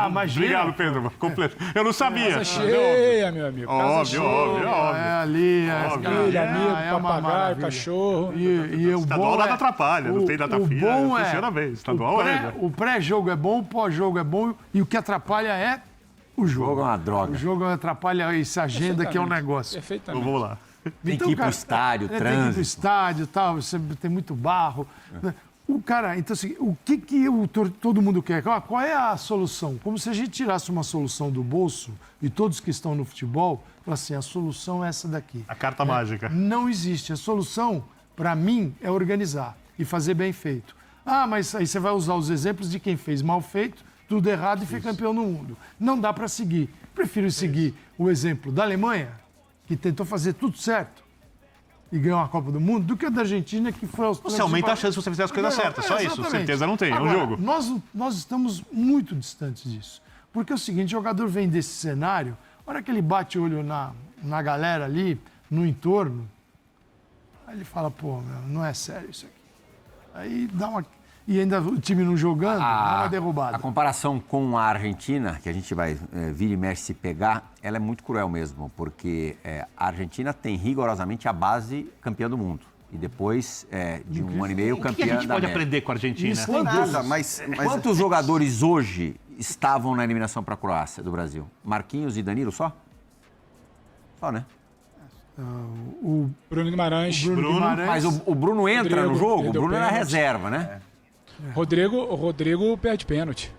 imagina. Obrigado, Pedro. Completo. Eu não sabia. Casa cheia, meu amigo. Casa Óbvio, cheia. óbvio. Ali, Filho, amigo, é uma papagaio, maravilha. cachorro. E o Estadual bom nada é, atrapalha, não tem data o fria, bom funciona bem. Estadual o pré-jogo é bom, o pós-jogo é bom, e o que atrapalha é o O jogo. jogo é uma droga. O jogo atrapalha essa agenda que é um negócio. Perfeitamente. Vamos lá. Tem que ir pro estádio, Tem que ir pro trânsito. estádio e tal, você tem muito barro. O cara, então assim, o que todo mundo quer? Qual é a solução? Como se a gente tirasse uma solução do bolso e todos que estão no futebol, assim, a solução é essa daqui. A carta mágica. Não existe. A solução, para mim, é organizar e fazer bem feito. Mas aí você vai usar os exemplos de quem fez mal feito, tudo errado e foi campeão no mundo. Não dá para seguir. Prefiro seguir o exemplo da Alemanha, que tentou fazer tudo certo e ganhou a Copa do Mundo, do que a da Argentina, que foi aos... Você aumenta a chance de você fazer as coisas certas, só isso. Exatamente. Certeza não tem, é um Agora, jogo. Nós estamos muito distantes disso. Porque é o seguinte, o jogador vem desse cenário, a hora que ele bate o olho na galera ali, no entorno, aí ele fala, pô, meu, não é sério isso aqui. Aí dá uma... E ainda o time não jogando, dá uma derrubada. A comparação com a Argentina, que a gente vai vira e mexe se pegar, ela é muito cruel mesmo, porque a Argentina tem rigorosamente a base campeã do mundo. E depois de um ano e meio, O que a campeã gente da pode América. aprender com a Argentina? Isso tem Nada, Deus. mas Quantos jogadores hoje estavam na eliminação para a Croácia do Brasil? Marquinhos e Danilo só? Só, né? O Bruno Guimarães. Bruno Guimarães... Mas o Bruno entra Rodrigo, no jogo? ele O deu Bruno era pênalti. reserva, né? Rodrigo perde pênalti.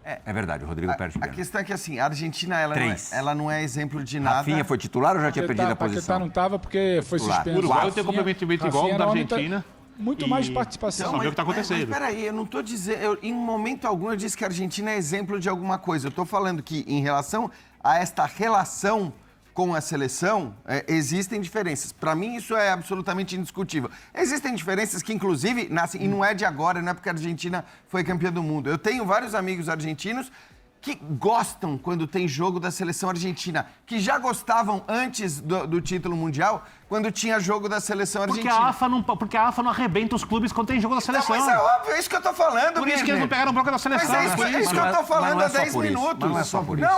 É verdade, o Rodrigo perde A pênalti. questão é que, assim, a Argentina, Três. ela não é exemplo de nada. Rafinha foi titular ou já tinha perdido a Paquetá posição? não estava porque foi Titular. suspenso. Uruguai tem um comprometimento igual Rafinha da não, tá- Argentina. Muito E- mais de participação. Não, ver o que tá acontecendo. Mas peraí, eu não estou dizendo... em momento algum eu disse que a Argentina é exemplo de alguma coisa. Eu estou falando que, em relação a esta relação com a seleção, existem diferenças. Para mim, isso é absolutamente indiscutível. Existem diferenças que, inclusive, nascem, e não é de agora, não é porque a Argentina foi campeã do mundo. Eu tenho vários amigos argentinos que gostam quando tem jogo da seleção argentina, que já gostavam antes do título mundial, quando tinha jogo da seleção Porque argentina. porque a AFA não arrebenta os clubes quando tem jogo da seleção. Não, mas é óbvio, é isso que eu tô falando, Por isso que eles não Birner. pegaram bronca da seleção. Mas é isso, por é isso que eu tô Mas falando não é há só 10 por isso. minutos. Mas não é só por isso.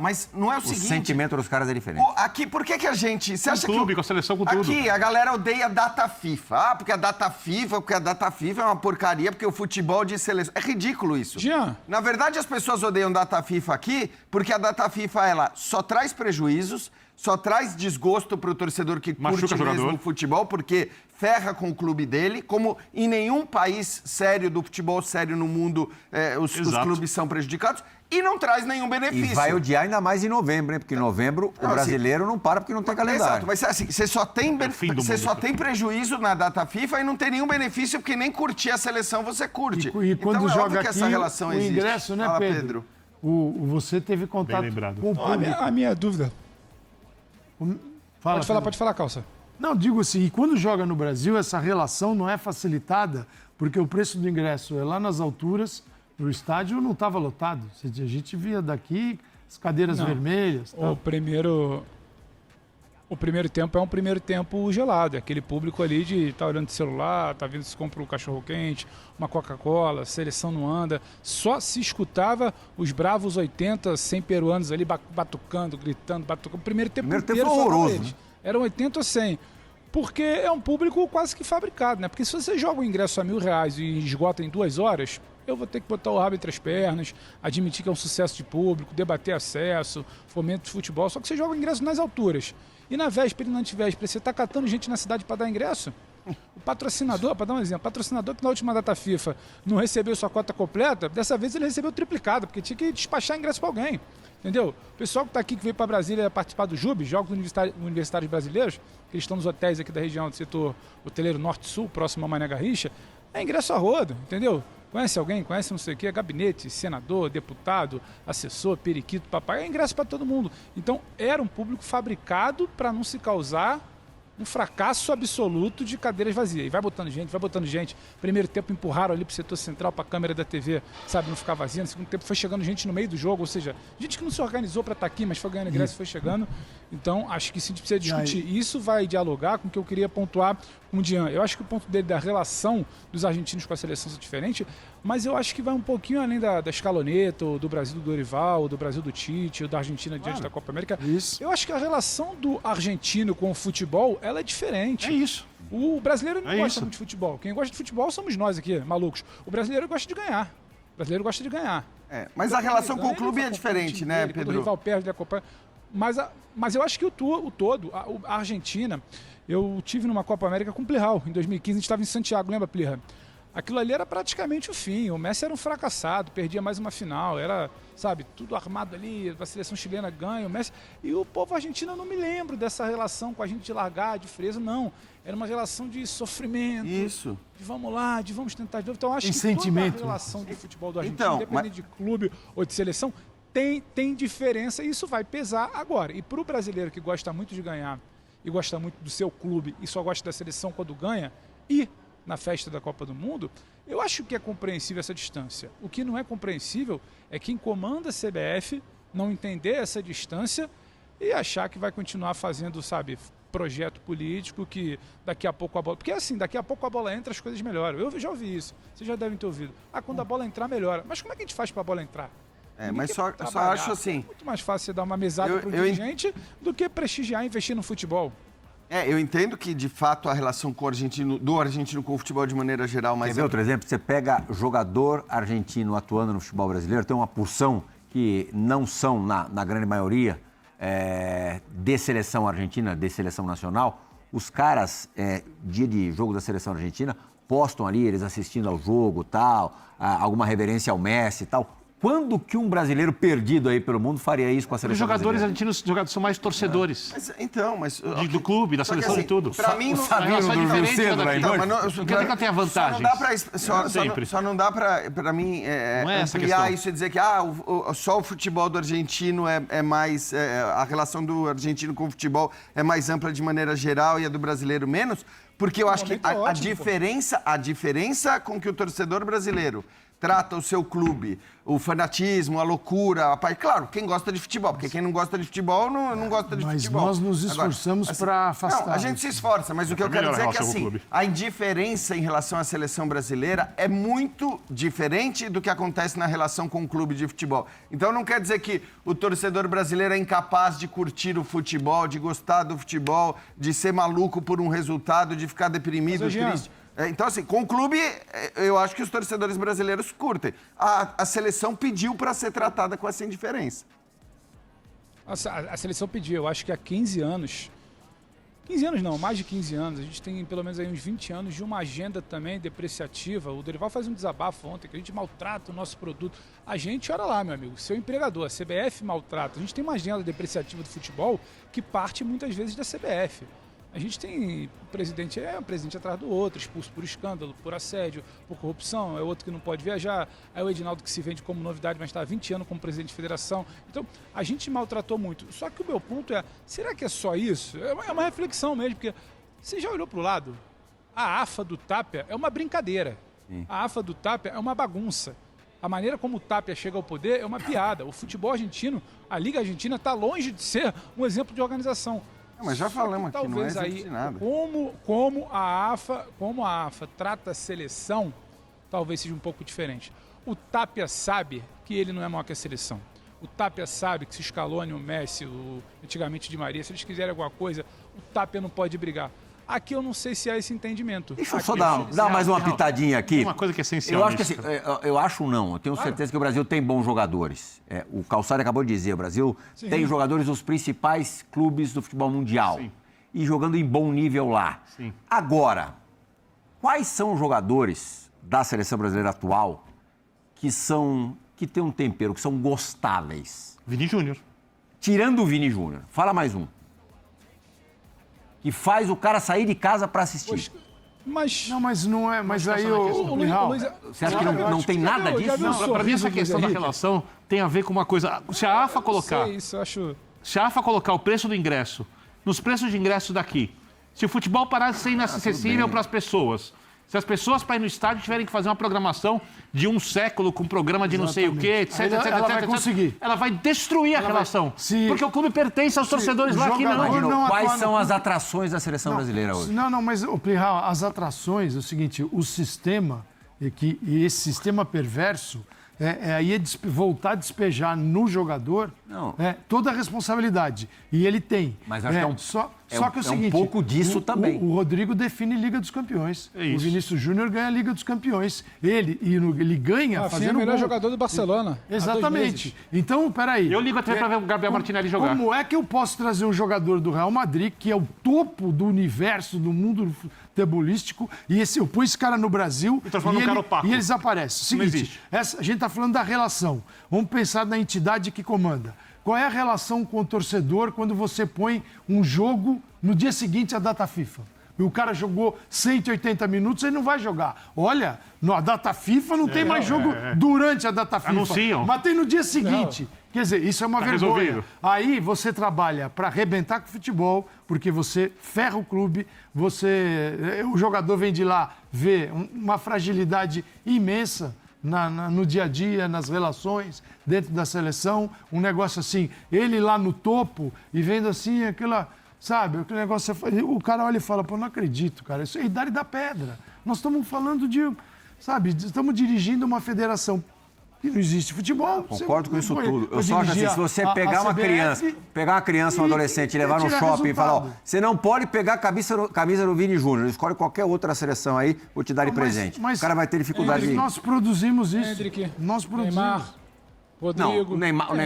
Mas não é o O seguinte. sentimento dos caras é diferente. Aqui, por que a gente... Você acha clube, que com a seleção, com tudo. Aqui, a galera odeia a data FIFA. Porque a data FIFA é uma porcaria, porque o futebol de seleção... É ridículo isso. Jean. Na verdade, as pessoas odeiam data FIFA aqui, porque a data FIFA, ela só traz prejuízos, só traz desgosto pro torcedor que Machuca curte mesmo jogador. o futebol, porque ferra com o clube dele, como em nenhum país sério do futebol sério no mundo os Exato. clubes são prejudicados, e não traz nenhum E benefício. vai odiar ainda mais em novembro, hein? Porque em novembro o Não, brasileiro não para porque não tem calendário. Exato, mas assim, você só tem, fim do você mundo. só tem prejuízo na data FIFA e não tem nenhum benefício, porque nem curtir a seleção você curte. E quando então, é joga óbvio que aqui, essa relação o existe. ingresso, né, Fala, Pedro? Você teve contato lembrado. com o público. A minha dúvida. Fala, Pedro. Pode falar, Calça. Não, digo assim, e quando joga no Brasil, essa relação não é facilitada, porque o preço do ingresso é lá nas alturas, o estádio não estava lotado. A gente via daqui as cadeiras vermelhas. Tal. O primeiro tempo é um primeiro tempo gelado. É aquele público ali de tá olhando o celular, tá vendo se compra um cachorro-quente, uma Coca-Cola, a seleção não anda. Só se escutava os bravos 80, 100 peruanos ali batucando, gritando, batucando. O primeiro tempo Primeiro tempo inteiro foi só horroroso, eles. né? Eram 80 ou 100. Porque é um público quase que fabricado, né? Porque se você joga o ingresso a R$1.000 e esgota em 2 horas, eu vou ter que botar o rabo entre as pernas, admitir que é um sucesso de público, debater acesso, fomento de futebol, só que você joga o ingresso nas alturas. E na véspera e na antivéspera, você está catando gente na cidade para dar ingresso? O patrocinador, para dar um exemplo, o patrocinador que na última data FIFA não recebeu sua cota completa, dessa vez ele recebeu triplicado, porque tinha que despachar ingresso para alguém. Entendeu? O pessoal que está aqui, que veio para Brasília participar do JUB, Jogos Universitários Brasileiros, que eles estão nos hotéis aqui da região do setor hoteleiro Norte-Sul, próximo a Mané Garrincha, é ingresso a rodo, entendeu? Conhece alguém? Conhece não sei o quê? Gabinete, senador, deputado, assessor, periquito, papai, é ingresso para todo mundo. Então, era um público fabricado para não se causar um fracasso absoluto de cadeiras vazias. E vai botando gente. Primeiro tempo empurraram ali pro setor central, para a câmera da TV, sabe, não ficar vazia. No segundo tempo foi chegando gente no meio do jogo, ou seja, gente que não se organizou para estar aqui, mas foi ganhando ingresso e foi chegando. Então, acho que isso a gente precisa discutir. Isso vai dialogar com o que eu queria pontuar com o Dian. Eu acho que o ponto dele da relação dos argentinos com a seleção é diferente, mas eu acho que vai um pouquinho além da escaloneta, ou do Brasil do Dorival, ou do Brasil do Tite, ou da Argentina diante da Copa América. Isso. Eu acho que a relação do argentino com o futebol, ela é diferente. É isso. O brasileiro não É gosta isso. muito de futebol. Quem gosta de futebol somos nós aqui, malucos. O brasileiro gosta de ganhar. O brasileiro gosta de ganhar. Mas a relação com o clube é diferente, né, Quando o Pedro? rival perde, ele acompanha. Mas eu acho que a Argentina, eu tive numa Copa América com o Plihal, em 2015, a gente estava em Santiago, lembra, Plihal? Aquilo ali era praticamente o fim, o Messi era um fracassado, perdia mais uma final, era, sabe, tudo armado ali, a seleção chilena ganha, o Messi... E o povo argentino, eu não me lembro dessa relação com a gente de largar, de frieza, não. Era uma relação de sofrimento, Isso. de vamos lá, de vamos tentar de novo. Então, eu acho Tem que sentimento. toda a relação do futebol do argentino, Então, independente de clube ou de seleção, tem diferença e isso vai pesar agora. E para o brasileiro que gosta muito de ganhar e gosta muito do seu clube e só gosta da seleção quando ganha e na festa da Copa do Mundo, eu acho que é compreensível essa distância. O que não é compreensível é quem comanda a CBF não entender essa distância e achar que vai continuar fazendo, sabe, projeto político que daqui a pouco a bola... Porque assim, daqui a pouco a bola entra, as coisas melhoram. Eu já ouvi isso, vocês já devem ter ouvido. Quando a bola entrar, melhora. Mas como é que a gente faz para a bola entrar? Mas só acho assim... É muito mais fácil você dar uma mesada para o dirigente do que prestigiar e investir no futebol. Eu entendo que, de fato, a relação com do argentino com o futebol de maneira geral... Quer ver outro exemplo? Você pega jogador argentino atuando no futebol brasileiro, tem uma porção que não são, na grande maioria, de seleção argentina, de seleção nacional. Os caras, dia de jogo da seleção argentina, postam ali, eles assistindo ao jogo, tal, alguma reverência ao Messi e tal. Quando que um brasileiro perdido aí pelo mundo faria isso com a Os seleção jogadores brasileira? argentinos são mais torcedores. Do clube, da Só que, seleção assim, e tudo. Pra mim, A relação é diferente da daqui. não quer dizer que ela tenha vantagens. Só não dá pra mim Não é essa a ampliar questão. isso e dizer que só o futebol do argentino é mais... a relação do argentino com o futebol é mais ampla de maneira geral e a do brasileiro menos, porque eu acho que a diferença com que o torcedor brasileiro trata o seu clube, o fanatismo, a loucura, claro, quem gosta de futebol, porque quem não gosta de futebol não gosta de futebol. Mas nós nos esforçamos para afastar. Não, a gente se esforça, mas o que eu quero dizer é que assim, a indiferença em relação à seleção brasileira é muito diferente do que acontece na relação com o clube de futebol. Então não quer dizer que o torcedor brasileiro é incapaz de curtir o futebol, de gostar do futebol, de ser maluco por um resultado, de ficar deprimido, triste. Então, assim, com o clube, eu acho que os torcedores brasileiros curtem. A seleção pediu para ser tratada com essa indiferença. A seleção pediu, eu acho que há 15 anos... 15 anos não, mais de 15 anos. A gente tem pelo menos aí uns 20 anos de uma agenda também depreciativa. O Dorival faz um desabafo ontem, que a gente maltrata o nosso produto. A gente, olha lá, meu amigo, seu empregador, a CBF maltrata. A gente tem uma agenda depreciativa do futebol que parte muitas vezes da CBF. A gente tem um presidente atrás do outro, expulso por escândalo, por assédio, por corrupção, é outro que não pode viajar, é o Edinaldo que se vende como novidade, mas está há 20 anos como presidente de federação. Então, a gente maltratou muito. Só que o meu ponto é, será que é só isso? É uma reflexão mesmo, porque você já olhou para o lado? A AFA do Tapia é uma brincadeira. Sim. A AFA do Tapia é uma bagunça. A maneira como o Tapia chega ao poder é uma piada. O futebol argentino, a Liga Argentina, está longe de ser um exemplo de organização. Mas já falamos aqui, não é exemplo de nada. Como a AFA trata a seleção, talvez seja um pouco diferente. O Tapia sabe que ele não é maior que a seleção. O Tapia sabe que se Scaloni, o Messi, antigamente Di Maria, se eles quiserem alguma coisa, o Tapia não pode brigar. Aqui eu não sei se há esse entendimento. Deixa eu só dar mais uma pitadinha aqui. Uma coisa que é essencial. Eu acho que assim, eu tenho certeza que o Brasil tem bons jogadores. O Calçado acabou de dizer, o Brasil tem jogadores dos principais clubes do futebol mundial. Sim. E jogando em bom nível lá. Sim. Agora, quais são os jogadores da seleção brasileira atual que têm um tempero, que são gostáveis? Vini Júnior. Tirando o Vini Júnior. Fala mais um. Que faz o cara sair de casa para assistir. Poxa, mas... Não, mas não é. Mas aí Luiz, você acha que não tem nada disso? Não, para mim essa questão da relação tem a ver com uma coisa. Se a AFA colocar... Isso, eu acho... Se a AFA colocar o preço do ingresso nos preços de ingresso daqui, se o futebol parar de ser inacessível para as pessoas, Se as pessoas para ir no estádio tiverem que fazer uma programação de um século com programa de não sei o quê, etc, Ela vai conseguir. Ela vai destruir a relação. Porque o clube pertence aos torcedores lá que não. Quais são as atrações da seleção brasileira hoje? Não, mas, Plihal, as atrações é o seguinte, o sistema, e esse sistema perverso, aí voltar a despejar no jogador toda a responsabilidade. E ele tem. Mas acho que é só que é o seguinte, um pouco disso também. O Rodrigo define Liga dos Campeões. O Vinícius Júnior ganha a Liga dos Campeões. Ele ganha fazendo é o melhor gol. jogador do Barcelona. Exatamente. Então, peraí. Eu ligo até para ver o Gabriel Martinelli jogar. Como é que eu posso trazer um jogador do Real Madrid, que é o topo do universo, do mundo futebolístico, e eu pôr esse cara no Brasil e ele desaparece? Seguinte, a gente está falando da relação. Vamos pensar na entidade que comanda. Qual é a relação com o torcedor quando você põe um jogo no dia seguinte à data FIFA? E o cara jogou 180 minutos, ele não vai jogar. Olha, na data FIFA não tem mais jogo durante a data FIFA. Anunciam. Mas tem no dia seguinte. Quer dizer, isso é uma vergonha. Resolvido. Aí você trabalha para arrebentar com o futebol, porque você ferra o clube, o jogador vem de lá ver uma fragilidade imensa no dia a dia, nas relações, dentro da seleção, um negócio assim, ele lá no topo e vendo assim aquela, sabe, aquele negócio, o cara olha e fala, pô, não acredito, cara, isso é a idade da pedra. Nós estamos falando de, sabe, estamos dirigindo uma federação que não existe futebol. Concordo com isso tudo. Eu só acho assim, se você pegar uma criança, um adolescente e levar no shopping e falar, ó, você não pode pegar a camisa do Vini Júnior, escolhe qualquer outra seleção aí, vou te dar de presente. O cara vai ter dificuldade. Nós produzimos isso. Hendrick, nós produzimos. Neymar, Rodrigo. Não, o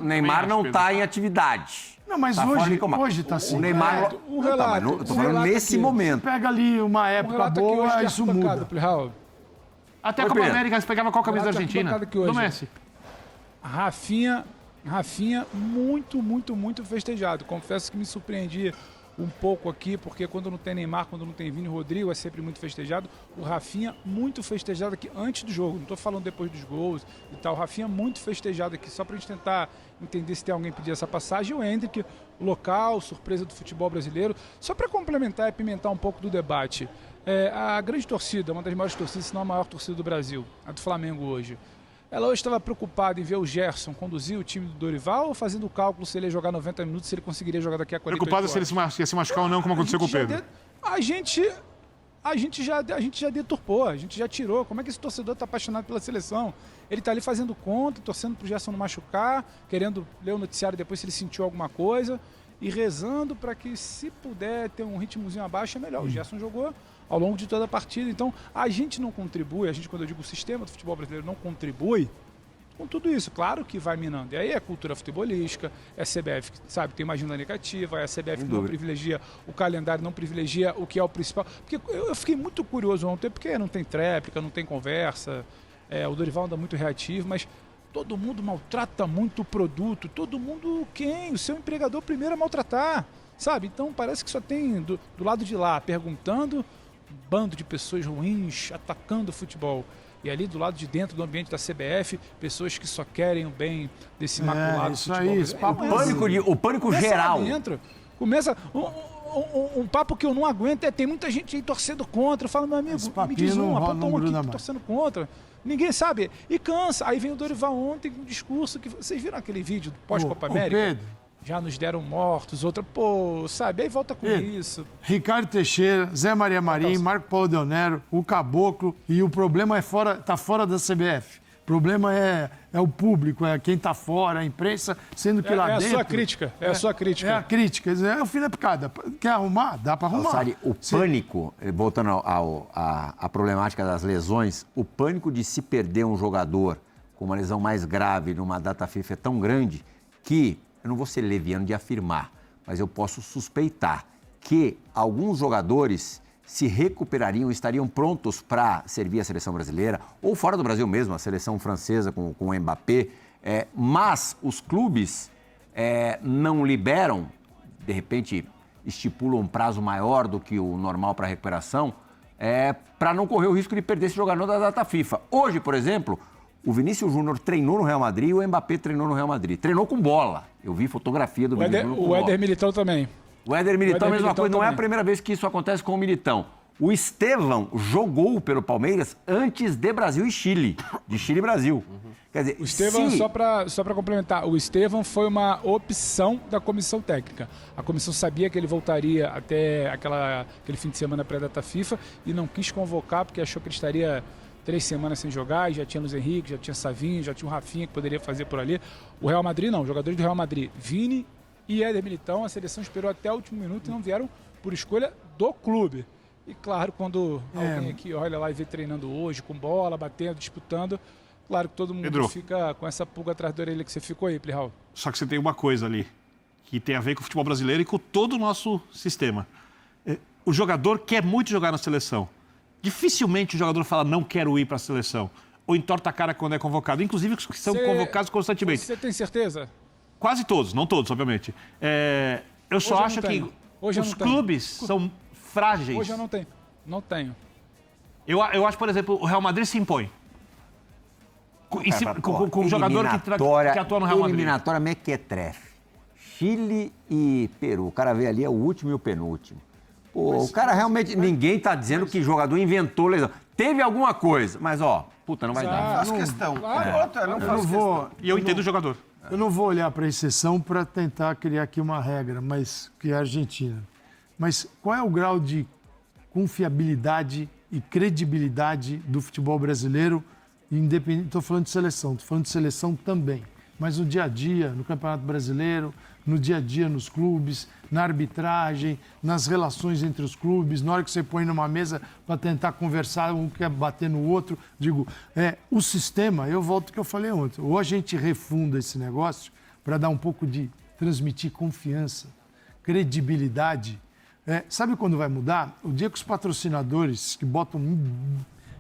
Neymar não tá em atividade. Não, mas tá hoje está assim. O Neymar... eu tô falando nesse momento. Pega ali uma época boa, isso muda. Até a Copa América, você pegava qual camisa da Argentina? Do Messi. Rafinha, muito, muito, muito festejado. Confesso que me surpreendi um pouco aqui, porque quando não tem Neymar, quando não tem Vini, Rodrigo é sempre muito festejado. O Rafinha muito festejado aqui antes do jogo, não estou falando depois dos gols e tal. O Rafinha muito festejado aqui, só para a gente tentar entender se tem alguém pedir essa passagem. O Hendrick, local, surpresa do futebol brasileiro. Só para complementar e pimentar um pouco do debate, a grande torcida, uma das maiores torcidas, se não a maior torcida do Brasil, a do Flamengo hoje, ela hoje estava preocupada em ver o Gerson conduzir o time do Dorival ou fazendo o cálculo se ele ia jogar 90 minutos, se ele conseguiria jogar daqui a 48 Preocupada horas? se ele ia se machucar ou não, como aconteceu com o Pedro. A gente já deturpou, a gente já tirou. Como é que esse torcedor está apaixonado pela seleção? Ele está ali fazendo conta, torcendo para o Gerson não machucar, querendo ler o noticiário depois se ele sentiu alguma coisa e rezando para que, se puder ter um ritmozinho abaixo, é melhor. O Gerson jogou ao longo de toda a partida. Então, a gente não contribui, quando eu digo o sistema do futebol brasileiro não contribui com tudo isso. Claro que vai minando. E aí é cultura futebolística, é a CBF que, sabe, tem uma agenda negativa, é a CBF que não privilegia o calendário, não privilegia o que é o principal. Porque eu fiquei muito curioso ontem, porque não tem tréplica, não tem conversa, o Dorival anda muito reativo, mas todo mundo maltrata muito o produto, todo mundo o seu empregador primeiro a maltratar, sabe? Então parece que só tem do lado de lá perguntando, um bando de pessoas ruins atacando o futebol. E ali do lado de dentro do ambiente da CBF, pessoas que só querem o bem desse imaculado futebol. O pânico geral. Começa um papo que eu não aguento, tem muita gente aí torcendo contra. Eu falo, meu amigo, me diz aponta um aqui torcendo contra. Ninguém sabe. E cansa. Aí vem o Dorival ontem com um discurso que... Vocês viram aquele vídeo pós-Copa América? Pedro. Já nos deram mortos, outra... Pô, sabe? Aí volta com isso. Ricardo Teixeira, Zé Maria Marim, Marco Paulo Del Nero, o Caboclo. E o problema tá fora da CBF. O problema é o público, é quem está fora, a imprensa, sendo que lá dentro... É a sua crítica, é a sua crítica. É a crítica, é o fim da picada. Quer arrumar? Dá para arrumar. Sari, o pânico, voltando à problemática das lesões, o pânico de se perder um jogador com uma lesão mais grave numa data FIFA é tão grande que, eu não vou ser leviano de afirmar, mas eu posso suspeitar que alguns jogadores se recuperariam, estariam prontos para servir a seleção brasileira, ou fora do Brasil mesmo, a seleção francesa com o Mbappé, mas os clubes não liberam, de repente estipulam um prazo maior do que o normal para recuperação, para não correr o risco de perder esse jogador da data FIFA. Hoje, por exemplo, o Vinícius Júnior treinou no Real Madrid e o Mbappé treinou no Real Madrid. Treinou com bola. Eu vi fotografia do Vinícius Júnior com bola. O Éder Militão também. O Éder Militão, a mesma coisa. Não é a primeira vez que isso acontece com o Militão. O Estevão jogou pelo Palmeiras antes de Brasil e Chile, de Chile e Brasil. Quer dizer, O Estevão, se... só para complementar, o Estevão foi uma opção da comissão técnica. A comissão sabia que ele voltaria até aquele fim de semana pré-data FIFA e não quis convocar porque achou que ele estaria 3 semanas sem jogar, e já tinha Luiz Henrique, já tinha Savinho, já tinha o Rafinha que poderia fazer por ali. O Real Madrid não, os jogadores do Real Madrid, Vini e Éder Militão, a seleção esperou até o último minuto e não vieram por escolha do clube. E claro, quando alguém aqui olha lá e vê treinando hoje, com bola, batendo, disputando, claro que todo mundo Pedro, fica com essa pulga atrás da orelha que você ficou aí, Plihal. Só que você tem uma coisa ali, que tem a ver com o futebol brasileiro e com todo o nosso sistema. O jogador quer muito jogar na seleção. Dificilmente o jogador fala, não quero ir para a seleção. Ou entorta a cara quando é convocado. Inclusive, os que são convocados constantemente. Você tem certeza? Quase todos, não todos, obviamente. Eu só acho que os clubes são frágeis. Hoje eu não tenho. Não tenho. Eu acho, por exemplo, o Real Madrid se impõe. Com um jogador que atua no Real Madrid. Eliminatória mequetrefe. Chile e Peru. O cara vê ali é o último e o penúltimo. Pô, o cara realmente... Ninguém tá dizendo que jogador inventou lesão. Teve alguma coisa, mas puta, não vai dar. Faz questão. Não faz vou... E eu entendo o jogador. Eu não vou olhar para a exceção para tentar criar aqui uma regra, mas que é a Argentina. Mas qual é o grau de confiabilidade e credibilidade do futebol brasileiro, independente? Estou falando de seleção também. Mas no dia a dia, no Campeonato Brasileiro, no dia a dia nos clubes, na arbitragem, nas relações entre os clubes, na hora que você põe numa mesa para tentar conversar, um quer bater no outro. Digo, o sistema, eu volto ao que eu falei ontem, ou a gente refunda esse negócio para dar um pouco de transmitir confiança, credibilidade. Sabe quando vai mudar? O dia que os patrocinadores que botam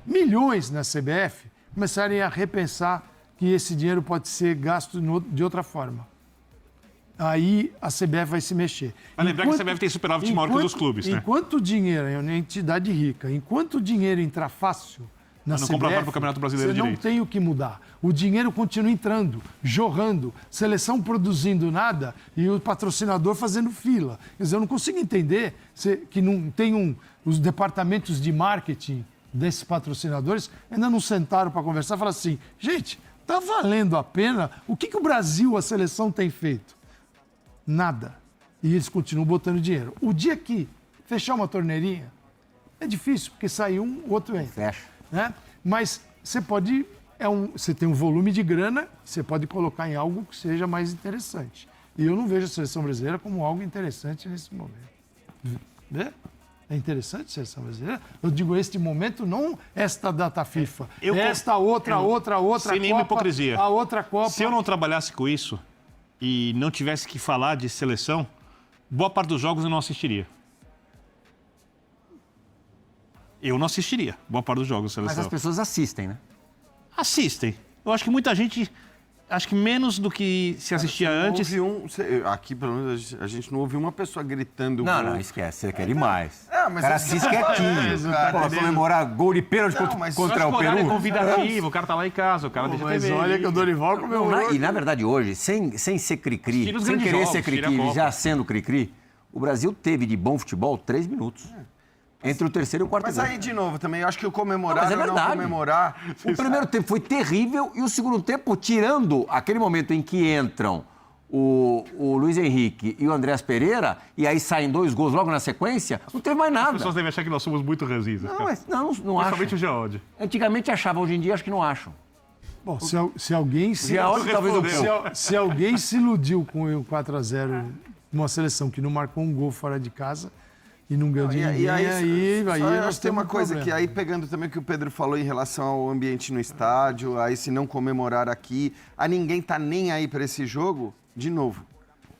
milhões na CBF começarem a repensar que esse dinheiro pode ser gasto de outra forma. Aí a CBF vai se mexer. Mas lembrar que a CBF tem superávit maior que os clubes, né? Enquanto o dinheiro é uma entidade rica, enquanto o dinheiro entrar fácil na CBF, compra o Campeonato Brasileiro você não direito. tem o que mudar. O dinheiro continua entrando, jorrando, seleção produzindo nada e o patrocinador fazendo fila. Quer dizer, eu não consigo entender que não tem os departamentos de marketing desses patrocinadores ainda não sentaram para conversar e falaram assim, gente, está valendo a pena? O que o Brasil, a seleção, tem feito? Nada. E eles continuam botando dinheiro. O dia que fechar uma torneirinha, é difícil, porque sai um, o outro entra. Fecha. Né? Mas você pode... você tem um volume de grana, você pode colocar em algo que seja mais interessante. E eu não vejo a seleção brasileira como algo interessante nesse momento. Vê? É interessante a seleção brasileira? Eu digo este momento, não esta data FIFA. Esta outra sem nenhuma Copa, hipocrisia. a outra Copa. Se eu não trabalhasse com isso e não tivesse que falar de seleção, boa parte dos jogos eu não assistiria. Eu não assistiria boa parte dos jogos da seleção. Mas as pessoas assistem, né? Assistem. Eu acho que muita gente... Acho que menos do que se assistia antes. Aqui, pelo menos, a gente não ouviu uma pessoa gritando. Não, esquece. Você quer demais. Mas o cara assiste quietinho. Pô, comemorar gol de pênalti contra o Peru. É convidativo, o cara tá lá em casa, o cara deixa Mas TV. olha que o Dorival comemorou. E, na verdade, hoje, sem ser cri-cri, Tira os sem grandes querer jogos, ser tira a cri-cri, Copa. já sendo cri-cri, o Brasil teve de bom futebol 3 minutos. Entre o terceiro e o quarto Mas gol. aí, de novo, também, eu acho que o comemorar Mas é ou não verdade. comemorar... O primeiro tempo foi terrível e o segundo tempo, tirando aquele momento em que entram o Luiz Henrique e o Andréas Pereira, e aí saem 2 gols logo na sequência, não teve mais As nada. pessoas devem achar que nós somos muito ranzinhas. Não, mas não Principalmente acham. o Geode. Antigamente achavam, hoje em dia acho que não acham. Bom, se alguém se... Geode talvez Se alguém se iludiu com o 4-0 numa seleção que não marcou um gol fora de casa e não ganhou de ninguém, aí nós tem temos uma coisa que aí, pegando também o que o Pedro falou em relação ao ambiente no estádio, aí se não comemorar aqui, ninguém tá nem aí para esse jogo, de novo,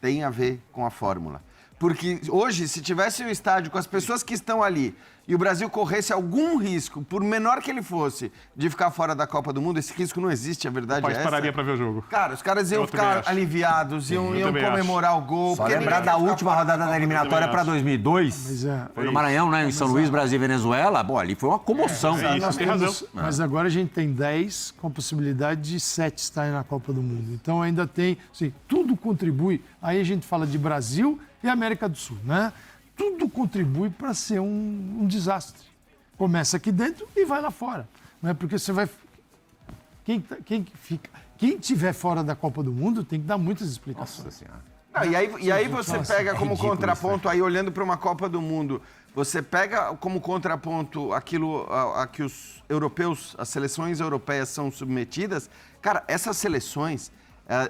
tem a ver com a fórmula. Porque hoje, se tivesse um estádio com as pessoas que estão ali e o Brasil corresse algum risco, por menor que ele fosse, de ficar fora da Copa do Mundo, esse risco não existe, a verdade O país é essa. pararia pra ver o jogo. Cara, os caras iam Eu também ficar acho. aliviados, iam também comemorar o gol. Só porque lembrar ninguém da quer ficar última fora rodada da Copa. eliminatória para 2002. Mas Foi no Maranhão, né? Em São Luís, Brasil e Venezuela. Bom, ali foi uma comoção. Isso, tem razão. Mas agora a gente tem 10 com a possibilidade de 7 estarem na Copa do Mundo. Então ainda tem, assim, tudo contribui. Aí a gente fala de Brasil e América do Sul, né? tudo contribui para ser um desastre. Começa aqui dentro e vai lá fora. Não é porque você vai... Quem tiver fora da Copa do Mundo tem que dar muitas explicações. Nossa Senhora. Não, e aí você pega como ridículo contraponto, aí olhando para uma Copa do Mundo, você pega como contraponto aquilo a que os europeus, as seleções europeias são submetidas. Cara, essas seleções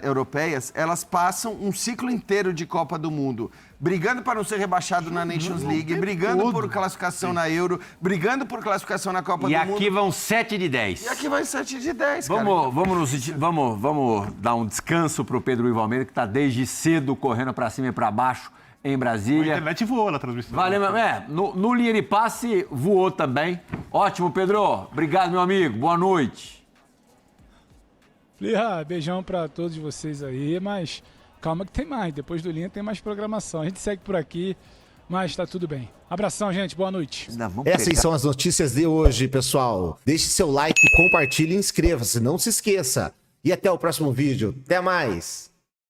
europeias, elas passam um ciclo inteiro de Copa do Mundo, brigando para não ser rebaixado na Nations League, brigando por classificação na Euro, brigando por classificação na Copa do Mundo. E aqui vão 7 de 10. E aqui vai 7 de 10, cara. Vamos dar um descanso pro Pedro Ivo Almeida, que está desde cedo correndo para cima e para baixo em A Brasília. internet voou na transmissão. Valeu, no linha de passe voou também. Ótimo, Pedro. Obrigado, meu amigo. Boa noite. Flirra, beijão pra todos vocês aí, mas calma que tem mais. Depois do linha tem mais programação. A gente segue por aqui, mas tá tudo bem. Abração, gente. Boa noite. Essas são as notícias de hoje, pessoal. Deixe seu like, compartilhe e inscreva-se. Não se esqueça. E até o próximo vídeo. Até mais.